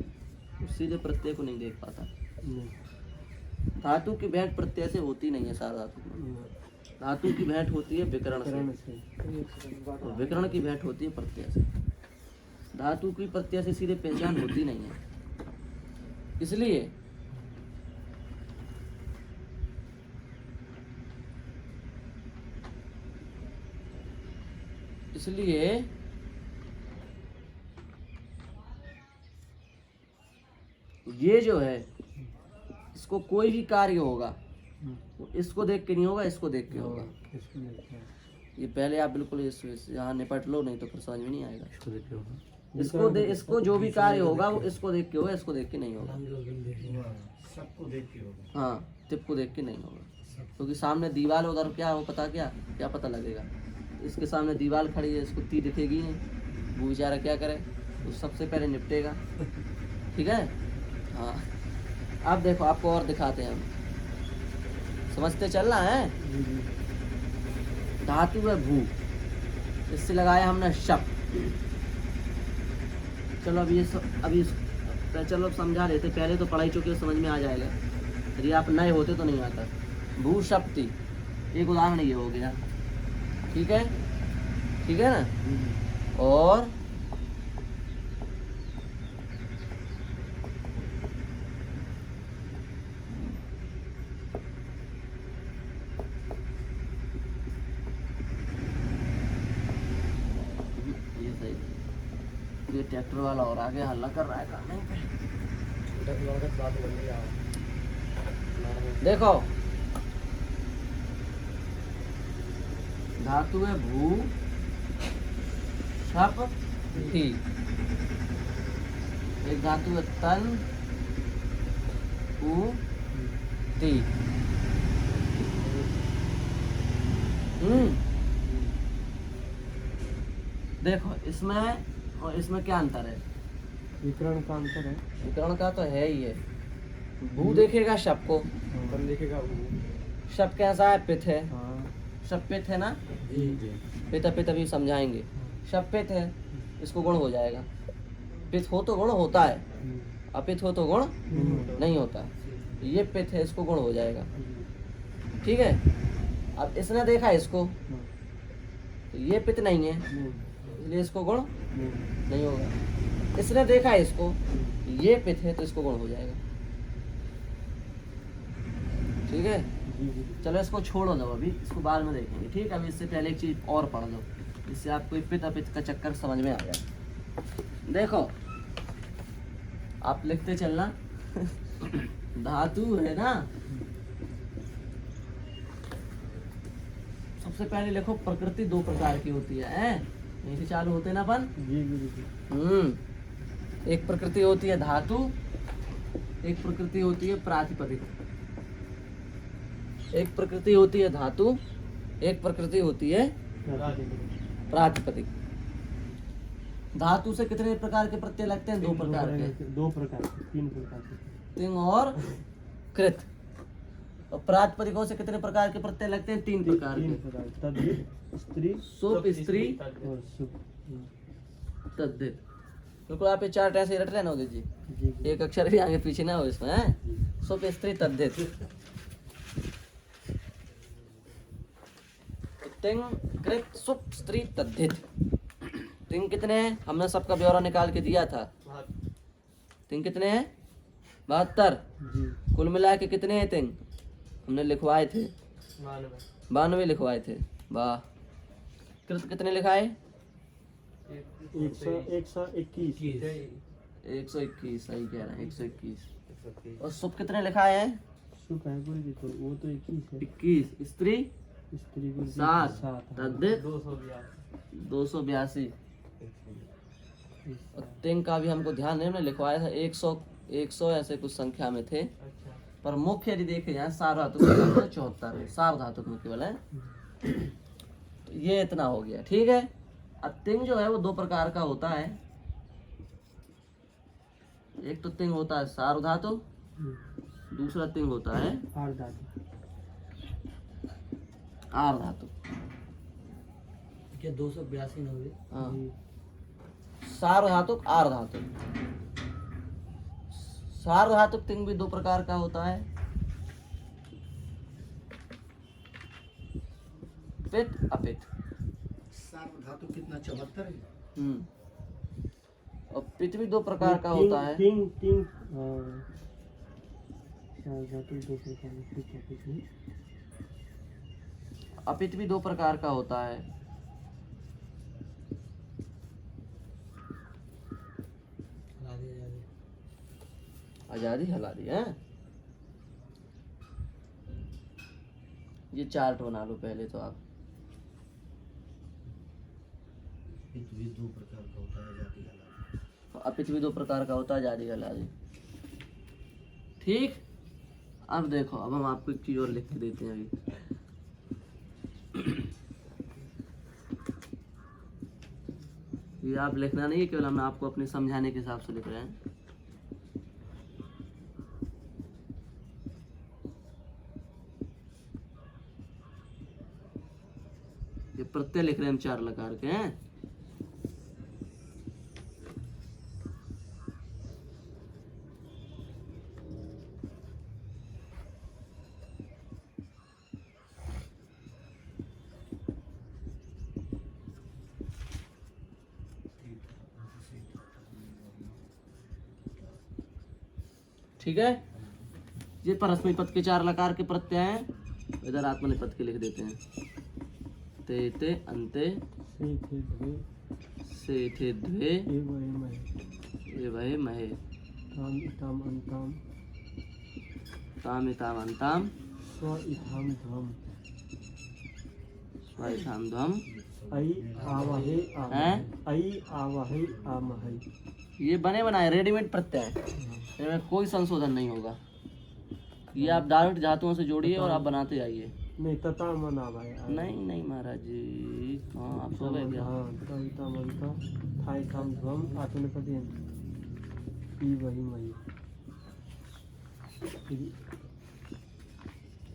वो सीधे प्रत्यय को नहीं देख पाता। धातु की भेंट प्रत्यय से होती नहीं है सार्वधातुक में। धातु की भेंट होती है विकर्ण करण से, से और विकर्ण की भेंट होती है प्रत्यय से। धातु की प्रत्यय से सीधे पहचान होती नहीं है। इसलिए ये जो है, इसको कोई भी कार्य होगा वो इसको देख के नहीं होगा, इसको देख के होगा। इसको देखते हैं। ये पहले आप बिल्कुल यहाँ निपट लो, नहीं तो फिर समझ में नहीं आएगा। इसको देखते हो इसको जो भी कार्य होगा वो इसको देख के होगा, इसको देख के नहीं होगा। सबको देख के होगा। हाँ, टिप को देख के नहीं होगा, क्योंकि सामने दीवार उधर क्या हो पता, क्या पता लगेगा। इसके सामने दीवार खड़ी है, इसको ती दिखेगी नहीं, वो बेचारा क्या करे, वो सबसे पहले निपटेगा। ठीक है। हाँ, अब देखो आपको और दिखाते हैं हम, समझते चल रहा है। जी जी। धातु है भू, इससे लगाया हमने शप। चलो चलो अब समझा देते, पहले तो पढ़ाई चुके समझ में आ जाएगा, यदि आप नए होते तो नहीं आता। भू शक्ति एक उदाहरण ये हो गया। ठीक है, ठीक है ना। और ये सही, ये ट्रैक्टर वाला और आगे हल्ला कर रहा है काम पे। देखो धातु है भू शप ती, एक धातु है तन उ ती। देखो इसमें और इसमें क्या अंतर है? विकरण का अंतर है। विकरण का तो है ही है। भू देखेगा शप को, करण देखेगा शप कैसा है? पिथ है। हाँ शप पिथ है ना, जी जी पित अपित अभी समझाएंगे। शप पिथ है, इसको गुण हो जाएगा। पिथ हो तो गुण होता है, अपित हो तो गुण नहीं होता। ये पिथ है, इसको गुण हो जाएगा। ठीक है। अब इसने देखा इसको, तो ये पित नहीं है, इसलिए इसको गुण नहीं होगा। इसने देखा इसको, ये पित है, तो इसको गुण हो जाएगा। ठीक है। चलो इसको छोड़ो दो, अभी इसको बाद में देखेंगे। ठीक है। अभी इससे पहले एक चीज और पढ़ लो, इससे आपको पित अपित का चक्कर समझ में आ जाए। देखो आप लिखते चलना। धातु है ना, सबसे पहले लिखो प्रकृति दो प्रकार की होती है। यहीं से चालू होते ना अपन। जी जी जी। एक प्रकृति होती है धातु, एक प्रकृति होती है प्रातिपदिक। एक प्रकृति होती है धातु, एक प्रकृति होती है प्रातिपदिक। धातु से कितने प्रकार के प्रत्यय लगते हैं? दो प्रकार के, तीन प्रकार के। तिंग और कृत। और प्रातिपदिकों से कितने प्रकार के प्रत्यय लगते हैं? तीन प्रकार के, तद्धित, स्त्री सुप स्त्री और सुप। तद्धित। बिल्कुल आप ये चार्ट ऐसे रट लेना उदित जी, जी एक अक्षर भी आगे पीछे ना हो इसमें है। सुप स्त्री तद्धित। तिंग कृत सुप स्त्री तद्धित। तिंग कितने हैं? हमने सबका ब्यौरा निकाल के दिया था। तिंग कितने हैं? 72। जी। कुल मिला के कितने हैं तिंग? हमने लिखवाए थे 92 लिखवाए थे। वाह। कृत कितने लिखाए? 121। 121। सही कह रहे हैं, 121। और सुप कितने लिखाए हैं? सुप है गुरु जी, तो वो तो 21 है। 21। स्त्री स्त्री गुरु जी 7। 7। तद्धित 282। और तिंग का भी हमको ध्यान नहीं, हमने लिखवाया था 100 ऐसे कुछ संख्या में थे। पर मुख्य यदि देखे जाए सार्वधातुक में 74 है, सार्वधातुक में केवल है। तो ये इतना हो गया। ठीक है। अब तिंग जो है वो दो प्रकार का होता है। एक तो तिंग होता है सार्वधातुक, दूसरा तिंग होता है आर्धातुक। क्या 282 हो गए? हाँ, सार्वधातुक आर्धातुक। सार्वधातुक तिंग भी दो प्रकार का होता है। पित्त अपित्त। सार्व धातु कितना 74 है? और पित्त भी दो प्रकार का होता है। तीन तीन धातु दो प्रकार के पित्त अपित्त है। अपित्त भी दो प्रकार का होता है। आजादी हला दी है। ये चार्ट बना लो पहले तो आप। पित्त भी दो प्रकार का होता है, जाति अलग। अपित्त भी दो प्रकार का होता है, आजादी हला दी। ठीक। अब देखो, अब हम आपको एक चीज और लिख के देते हैं अभी। ये आप लिखना नहीं है, केवल हम आपको अपने समझाने के हिसाब से लिख रहे हैं। ये प्रत्यय लिख रहे हैं हम 4 लकार के हैं। ठीक है। ये परस्मै पद के 4 लकार के प्रत्यय हैं। इधर आत्मनेपद के लिख देते हैं। ते ते अंते से थे द्वे ये वहे महे ताम इताम अंताम ताम इताम अंताम स्व इताम ध्वम स्वाइथाम ध्वम आई आवाहे हैं। आई आवाहे आमहे। ये बने बनाए रेडीमेड प्रत्यय है, इनमें कोई संशोधन नहीं होगा। ये आप डायरेक्ट धातुओं से जोड़िए और आप बनाते जाइए। नहीं तता मन आवाहे। नहीं नहीं महाराज जी, हाँ आप सो गए क्या? हाँ ताम अंता थाई ताम ध्वम आत्मनेपद ई वही मही।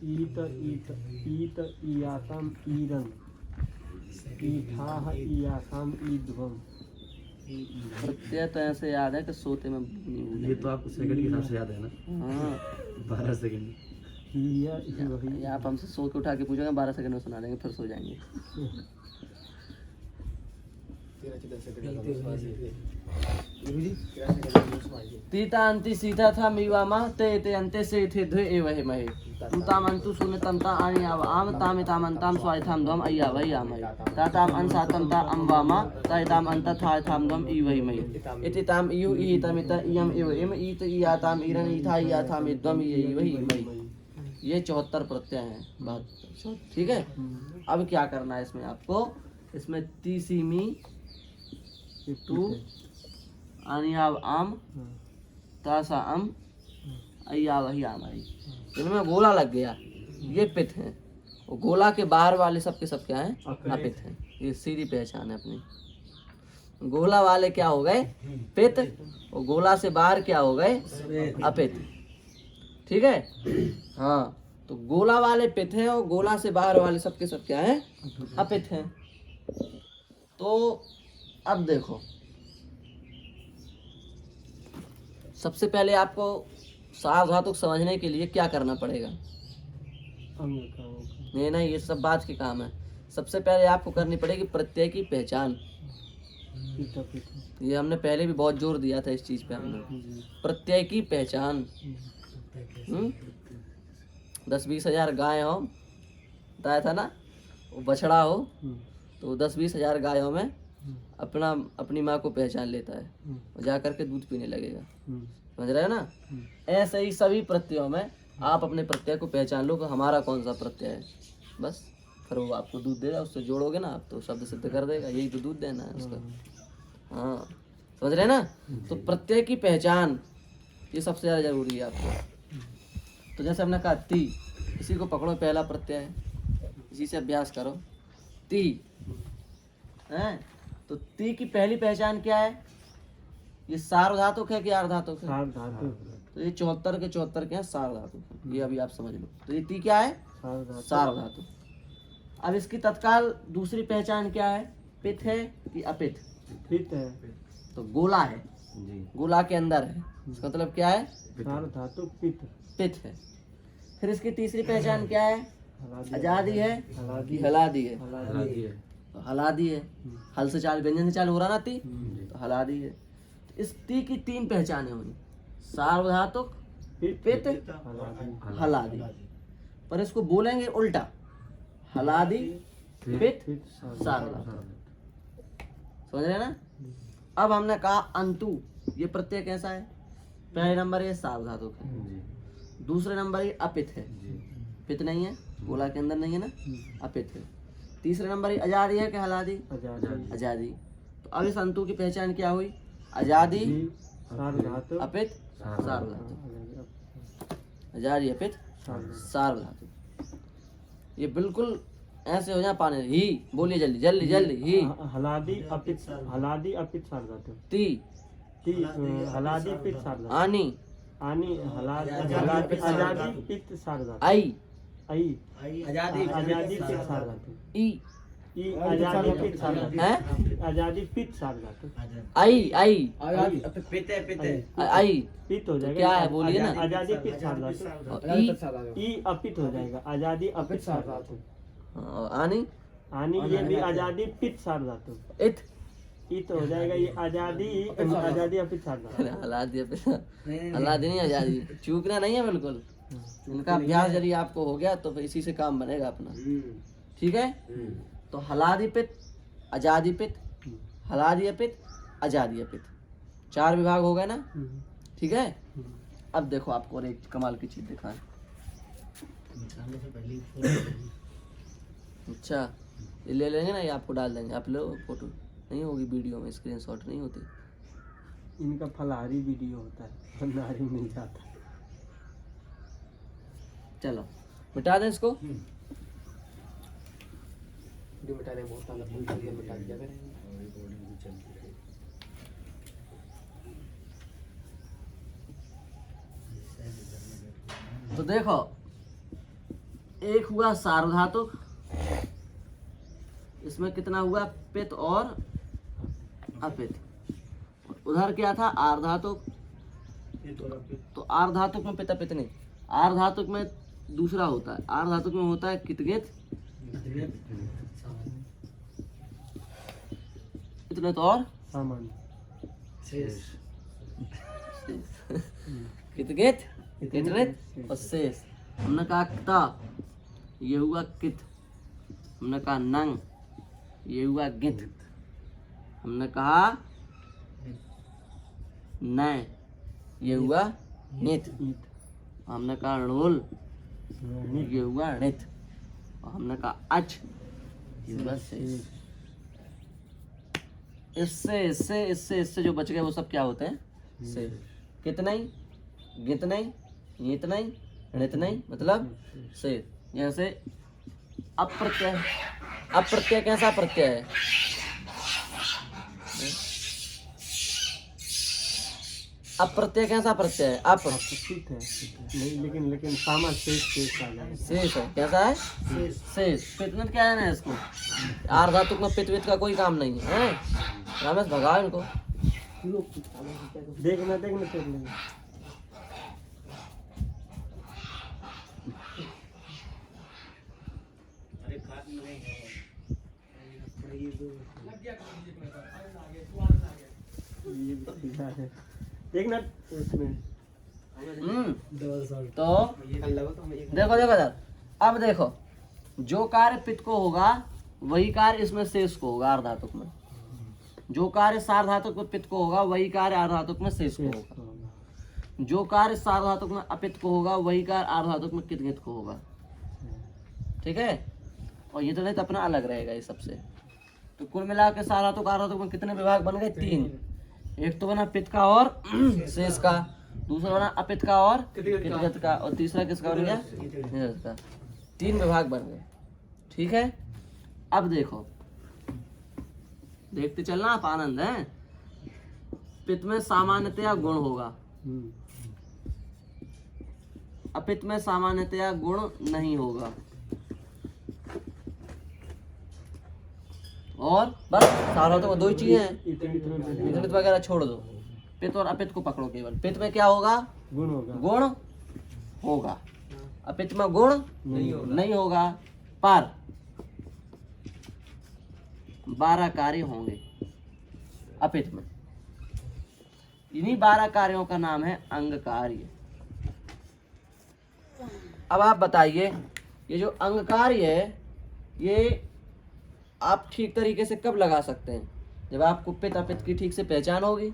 ईत ईत ईत ईयाताम ईरन ईठाह ईयाताम ईध्वम। प्रत्यय तो ऐसे याद है कि सोते में नहीं भूले। ये तो आपको सेकंड के हिसाब से याद है ना, हाँ 12 सेकंड। हिया ई वही। ये आप हमसे सो के उठा के पूछोगे 12 सेकंड में सुना देंगे, फिर सो जाएंगे। 13 तीता अंति सीता था मीवामा ते ते अंते से थे द्वे ए वहे महे ताम अंतु शून्य तमता आनि आव आम ताम ताम अंताम स्वाइथाम ध्वम अय्या वही आमहि ताताम अनसातम ता अम्वामा ताइताम अंत थाइथाम ध्वम ई वही महि इति ताम इयु ई तमित इयम इव इम ईत इयाताम ईरन ईथा इयाथाम ध्वम ई वही महि। ये 74 प्रत्यय हैं। बात ठीक है। अब क्या करना है इसमें आपको? इसमें तीसी मी टू आनियाव आम तासा अम अय्या वही आमहि। इनमें गोला लग गया, ये पित्त है। और गोला के बाहर वाले सब के सब क्या हैं? अपित्त हैं। ये सीधी पहचान है अपनी। गोला वाले क्या हो गए? पित्त। और गोला से बाहर क्या हो गए? अपित्त। ठीक है। हाँ, तो गोला वाले पित्त हैं और गोला से बाहर वाले सब के सब क्या हैं? अपित्त हैं। तो अब देखो, सबसे पहले आपको सार्वधातुक समझने के लिए क्या करना पड़ेगा? नहीं, ये सब बात के काम है। सबसे पहले आपको करनी पड़ेगी प्रत्यय की पहचान। ये हमने पहले भी बहुत जोर दिया था इस चीज पे। हमने प्रत्यय की पहचान। 10-20 हजार गाय हो, बताया था ना, वो बछड़ा हो तो 10-20 हजार गायों में अपनी माँ को पहचान लेता है और जा करके दूध पीने लगेगा। समझ रहे हो ना? ऐसे ही सभी प्रत्ययों में आप अपने प्रत्यय को पहचान लो कि हमारा कौन सा प्रत्यय है। बस फिर वो आपको दूध देगा, उससे जोड़ोगे ना आप तो शब्द सिद्ध कर देगा। यही तो दूध देना है उसका। हाँ, समझ रहे ना? तो प्रत्यय की पहचान ये सबसे ज़्यादा जरूरी है आपको। तो जैसे हमने कहा ती, इसी को पकड़ो, पहला प्रत्यय है, इसी से अभ्यास करो। ती है, तो ती की पहली पहचान क्या है? ये सार्वधातुक है कि अर्धातुक है? तो ये 74 के 74 के हैं सार्वधातुक। ये अभी आप समझ लो। तो ये ती क्या है? सार्वधातुक। अब इसकी तत्काल दूसरी पहचान क्या है? पित्त है कि अपित्त? पित्त है। तो गोला है, गोला के अंदर है, इसका मतलब क्या है? सार्वधातुक पित्त। पित्त है। फिर इसकी तीसरी पहचान क्या है? आजादी है कि हलादी है? तो हलादी है। हल से चाल, व्यंजन से चाल हो रहा ना ती, तो हलादी है। तो इस ती की तीन पहचानें हुई, सार्वधातुक, पित, हलादी। पर इसको बोलेंगे उल्टा, हलादी पित सार्वधातुक। समझ रहे ना? अब हमने कहा अंतु, ये प्रत्यय कैसा है? पहले नंबर ये सार्वधातुक है, दूसरे नंबर ये अपित है, पित नहीं है, गोला के अंदर नहीं है ना, अपित है। तीसरे नंबर ये आजादी है कि हलादी? आजादी। तो अब इस अंतु की पहचान क्या हुई? आजादी अपित सार्वधातुक, आजादी अपित सार्वधातुक। ये बिल्कुल ऐसे हो जाए पाने। ही बोलिए जल्दी जल्दी जल्दी। ही हलादी अपित सार्वधातुक। ती हलादी पित सार्वधातुक। आनी आनी हलादी आजादी पित सार्वधातुक। आई आजादी पित सार्वधातुक। ई आजादी पित सार्वधातुक। हैं? आजादी पित सार्वधातुक। आई आई पिते आई पित हो तो जाएगा। क्या है बोलिए ना? आजादी पित सार्वधातुक। और ई ई अपित हो जाएगा, आजादी अपित सार्वधातुक। और आनी आनी ये भी आजादी पित सार्वधातुक। इत इत हो जाएगा, ये आजादी अपित सार्वधातुक। हलादी नहीं, आजादी। चूकना नहीं है बिल्कुल। इनका अभ्यास यदि आपको हो गया तो फिर इसी से काम बनेगा अपना। ठीक है? तो हलादी पित, आजादी पित, हलादी अपित, आजादी अपित, 4 विभाग हो गए ना? ठीक है? अब देखो आपको और एक कमाल की चीज दिखाएं। अच्छा, ये ले लेंगे ना, ये आपको डाल देंगे। आप लो, फोटो नहीं होगी वीडियो में, स्क्रीनशॉट नहीं होती। इनका फलाहारी वीडियो होता है, फलाहारी मिल जाता है। चलो मिटा दें इसको। तो देखो, एक हुआ सार्वधातुक, इसमें कितना हुआ? पित और अपित। उधर क्या था? आर्धातुक। तो आर्धातुक में पित अपित नहीं, आर्धातुक में दूसरा होता है। आर्धातुक में होता है कितगित, कितगित और सामान्य। कितगित, कितगित और शेष। हमने कहा क्ता, ये हुआ कित। हमने कहा नंग, ये हुआ गित। हमने कहा नय, ये हुआ नित। हमने कहा णोल, ये हुआ णित। और हमने कहा अच, ये हुआ शेष। इससे इससे इससे इससे जो बच गए वो सब क्या होते हैं? शेष। कितने, गित नहीं, ईत नहीं, णित नहीं, मतलब शेष। जैसे अप्रत्यय। अप्रत्यय कैसा प्रत्यय है? अप्रत्यय कैसा प्रत्यय है? अप ठीक है, नहीं, लेकिन सामान्य शेष आ जाएगा। शेष है। कैसा है? शेष। पितवित क्या है ना इसको? आर्धातुक में पितवित का कोई काम नहीं है, रमेश भगाओ इनको। देखना कर लेंगे। देखना इसमें। तो देखो देखो सर, अब देखो, जो कार्य पित्त को होगा वही कार्य इसमें शेष को होगा। आर्धातुक में जो कार्य सार्वधातुक में पित्त को होगा वही कार्य आर्धातुक में शेष को होगा। जो कार्य सार्वधातुक में अपित्त को होगा वही कार्य आर्धातुक में कितगित को होगा। ठीक है? और ये तो नहीं, तो अपना अलग रहेगा ये सबसे। तो कुल मिला के सार्वधातुक आर्धातुक में कितने विभाग बन गए? 3। एक तो बना पित्त का और शेष का, दूसरा बना अपित्त का और कितगित का, और तीसरा किसका बन गया? निरस्त का। 3 विभाग बन गए। ठीक है? अब देखो, देखते चलना आप, आनंद है। पित्त में सामान्यतया गुण होगा, अपित्त में सामान्यतया गुण नहीं होगा। और बस सार्वधातुक में 2 ही चीजें हैं। इतनित वगैरह छोड़ दो, पित्त और अपित्त को पकड़ो केवल। पित्त में क्या होगा? गुण होगा। गुण होगा। अपित में गुण नहीं होगा, पर 12 कार्य होंगे अपित में। इन्हीं 12 कार्यों का नाम है अंग कार्य। अब आप बताइए, ये जो अंग कार्य है ये आप ठीक तरीके से कब लगा सकते हैं? जब आपको पित्त अपित्त की ठीक से पहचान होगी,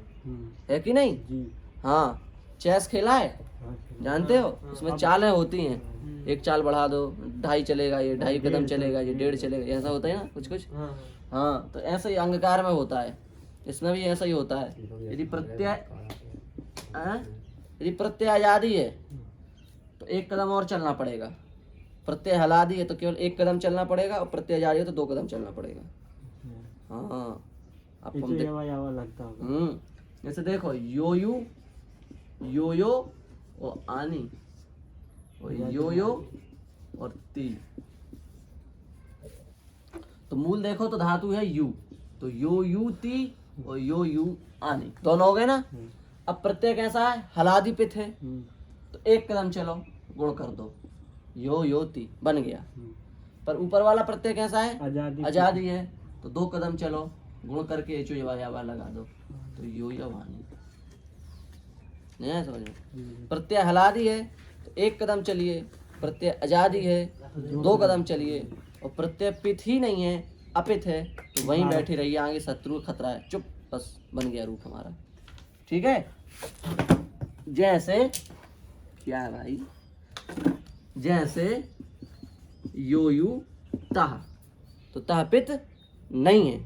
है कि नहीं? जी। हाँ, चेस खेला है, जानते हो? उसमें चालें होती हैं, एक चाल बढ़ा दो, 2.5 चलेगा, ये 2.5 कदम चलेगा, ये 1.5 चलेगा, ऐसा होता है ना कुछ कुछ। हाँ, तो ऐसा ही अंगकार में होता है, इसमें भी ऐसा ही होता है। यदि प्रत्यय आजादी है तो 1 कदम और चलना पड़ेगा, प्रत्यय हलादी है तो केवल 1 कदम चलना पड़ेगा, और प्रत्यय आजादी है तो 2 कदम चलना पड़ेगा। हाँ, आपको लगता होगा। जैसे देखो, यो और आनी, और यो और ती। तो मूल देखो तो धातु है यू, तो यो ती और यो आनी, दोनों हो गए ना। अब प्रत्यय कैसा है? हलादी पित है, तो 1 कदम चलो, गुण कर दो, यो ती बन गया। पर ऊपर वाला प्रत्यय कैसा है? आजादी है, तो 2 कदम चलो, गुण करके एचो यवा लगा दो, तो यो यवानी। नहीं है समझ में? प्रत्यय हलादी है तो 1 कदम चलिए, प्रत्यय आजादी है 2 कदम चलिए, और प्रत्यय पित ही नहीं है, अपित है, तो वहीं बैठी रहिए, आगे शत्रु खतरा है, चुप, बस बन गया रूप हमारा। ठीक है? जैसे क्या है भाई? जैसे यो तह, तो तह पित नहीं है,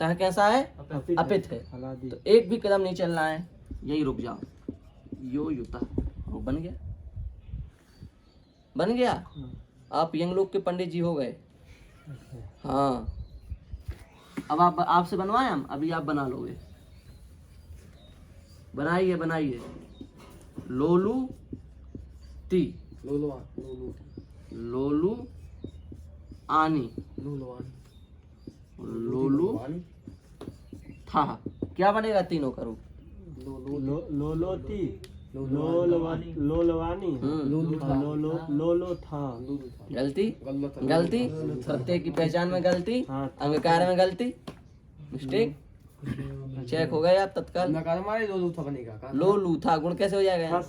तह कैसा है? अपित है, तो 1 भी कदम नहीं चलना है, यही रुक जाओ, यो तह, वो बन गया, बन गया। आप यंगलोक के पंडित जी हो गए। हाँ, अब आप आपसे बनवाएं हम, अभी आप बना लोगे। बनाइए। लोलू ती, लोलू आनी, लोलू था, क्या बनेगा तीनों का रूप? लोलोती, लोलवानी, लोलो था। गलती प्रत्यय की पहचान में गलती, अंगकार में गलती, मिस्टेक, चेक हो गया आप तत्काल। लोलू था, गुण कैसे हो जाएगा?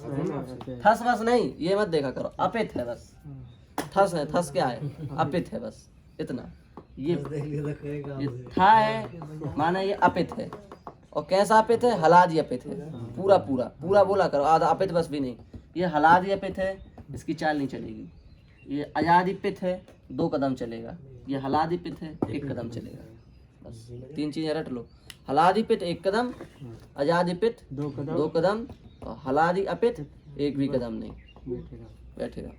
थस बस नहीं, ये मत देखा करो, अपित है बस। थस है, थस क्या है? अपित है बस, इतना। ये था है माना ये अपित है, और कैसा अपित है? हलादी अपित है, पूरा बोला करो, आधा अपित बस भी नहीं। ये हलादी अपित है, इसकी चाल नहीं चलेगी। ये आजादी पित है, 2 कदम चलेगा। ये हलादी पित है, 1 कदम चलेगा। बस 3 चीजें रट लो, हलादी पित 1 कदम, आजादी पित 2 कदम, और हलादी अपित 1 भी कदम नहीं, बैठेगा।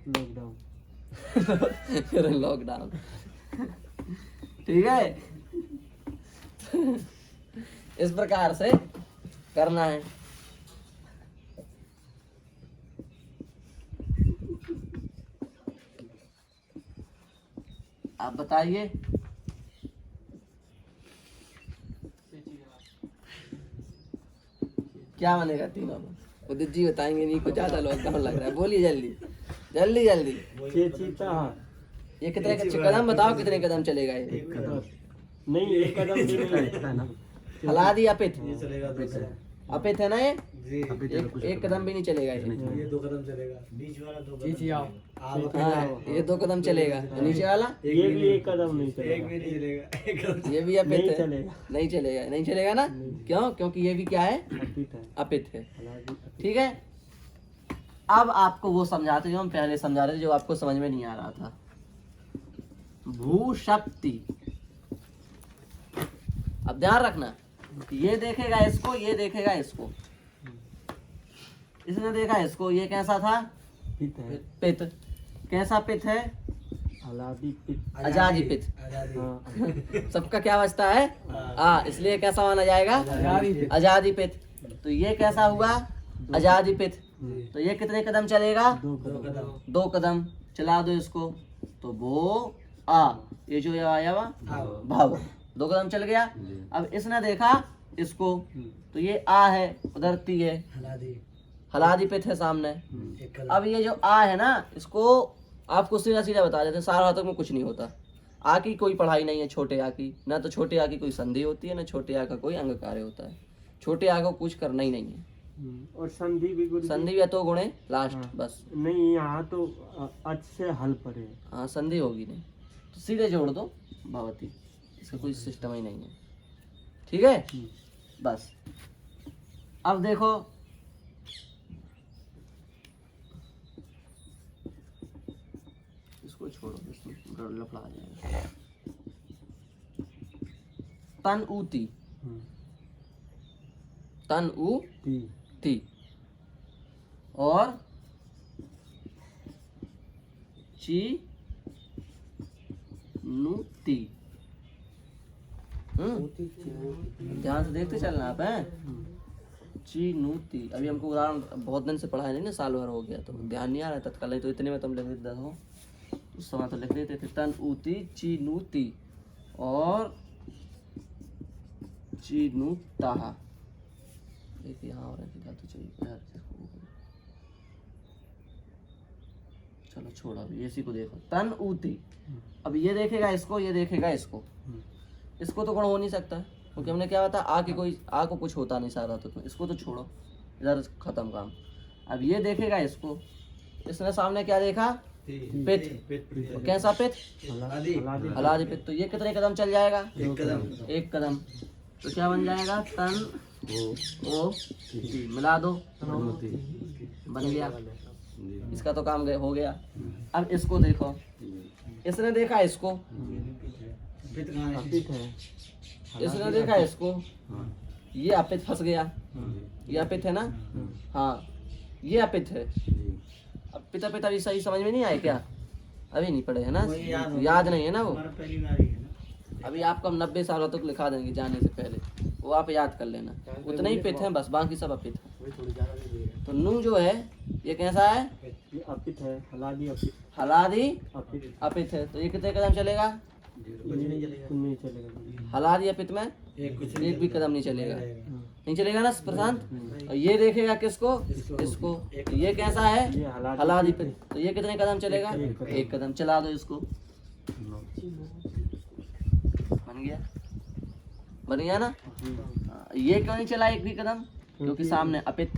लॉकडाउन। ठीक है? इस प्रकार से करना है। आप बताइए। क्या बनेगा तीनों में? उदित जी बताएंगे, नहीं कुछ ज्यादा लॉकडाउन लग रहा है, बोलिए जल्दी। ये कितने कदम बताओ, कितने कदम चलेगा ये? नहीं, 1 कदम भी नहीं। हलादी अपित अपित है ना, ये 1 कदम भी नहीं चलेगा ये 2 कदम चलेगा, बीच वाला 2 कदम। हाँ, ये 2 कदम चलेगा, नीचे वाला ये भी 1 कदम नहीं चलेगा, एक भी नहीं चलेगा, ये भी अपित है, नहीं चलेगा ना। क्यों? क्योंकि ये भी क्या है? अपित है। ठीक है? अब आपको वो समझाते जो हम पहले समझा रहे थे, जो आपको समझ में नहीं आ रहा था। भूशक्ति, अब ध्यान रखना, ये देखेगा इसको, ये देखेगा इसको, इसने देखा इसको, ये कैसा था? पित। कैसा पित है? आजादी पित। सबका क्या बचता है? इसलिए कैसा माना जाएगा? आजादी पित। तो ये कैसा हुआ? आजादी पित। तो ये कितने कदम चलेगा? 2 कदम चला दो इसको, तो भो आ, ये जो आया भाव, 2 कदम चल गया। अब इसने देखा इसको, तो ये आ है, उधर ती है, हलादी पित है सामने। अब ये जो आ है ना, इसको आपको सीधा सीधा बता देते हैं, सार्वधातुक में कुछ नहीं होता। आ की कोई पढ़ाई नहीं है, छोटे आ की, ना तो छोटे आ की कोई संधि होती है, ना छोटे आ का कोई अंग कार्य होता है। छोटे आ को कुछ करना ही नहीं है। और संधि भी गुरु जी? संधि भी तो गुणे लास्ट हाँ। बस। नहीं, यहाँ तो अच से हल पर है। हाँ संधि होगी नहीं तो सीधे जोड़ दो भवती, इसका कोई सिस्टम ही नहीं है। ठीक है बस। अब देखो इसको छोड़ो, इसमें लफड़ा आ जाएगा। तन ऊती, तन ऊ ती और ची नु ती। ध्यान से देखते चलना आप हैं। ची नु ती, अभी हमको उदाहरण बहुत दिन से पढ़ाया नहीं ना, साल भर हो गया तो ध्यान नहीं आ रहा है तत्काल, नहीं तो इतने में तुम लिख देते हो, उस समय तो लिख देते थे। तन ऊती ची नु ती और ची नु ताहा। एक यहाँ और एक धातु चाहिए यार, चलो छोड़ो अभी इसी को देखो। तन ऊती, अब ये देखेगा इसको, ये देखेगा इसको, इसको तो गुण हो नहीं सकता क्योंकि हमने क्या बताया, आ की कोई आ को कुछ होता नहीं सारा तो इसको तो छोड़ो, इधर खत्म काम। अब ये देखेगा इसको, इसने सामने क्या देखा, पित, तो कैसा पित, हलादि पित, तो ये कितने कदम चल जाएगा, एक कदम, तो क्या बन जाएगा, तन ओ ती, मिला दो बन गया। इसका तो काम हो गया। अब इसको देखो, इसने देखा इसको, इसने देखा इसको, ये अपित फंस गया, ये अपित है ना, हाँ ये अपित है। अब पिता पिता भी सही समझ में नहीं आए क्या, अभी नहीं पढ़े है ना, याद नहीं है ना वो। अभी आपको हम 90 सालों तक लिखा देंगे जाने से पहले, वो आप याद कर लेना। उतने ही पित हैं बस, बाकी सब अपित है। तो नू जो है ये कैसा है, अपित है, हलादी अपित, हलादी अपित अपित है, तो ये कितने कदम चलेगा, नहीं चलेगा। हलादी अपित में एक भी कदम नहीं चलेगा, नहीं चलेगा ना प्रशांत। और ये देखेगा किसको, इसको, तो ये कैसा है, ये हलादी पित, तो ये कितने कदम चलेगा, एक कदम। चला दो इसको, बन गया, बन गया ना। ये क्यों नहीं चला एक भी कदम, क्योंकि सामने अपित था।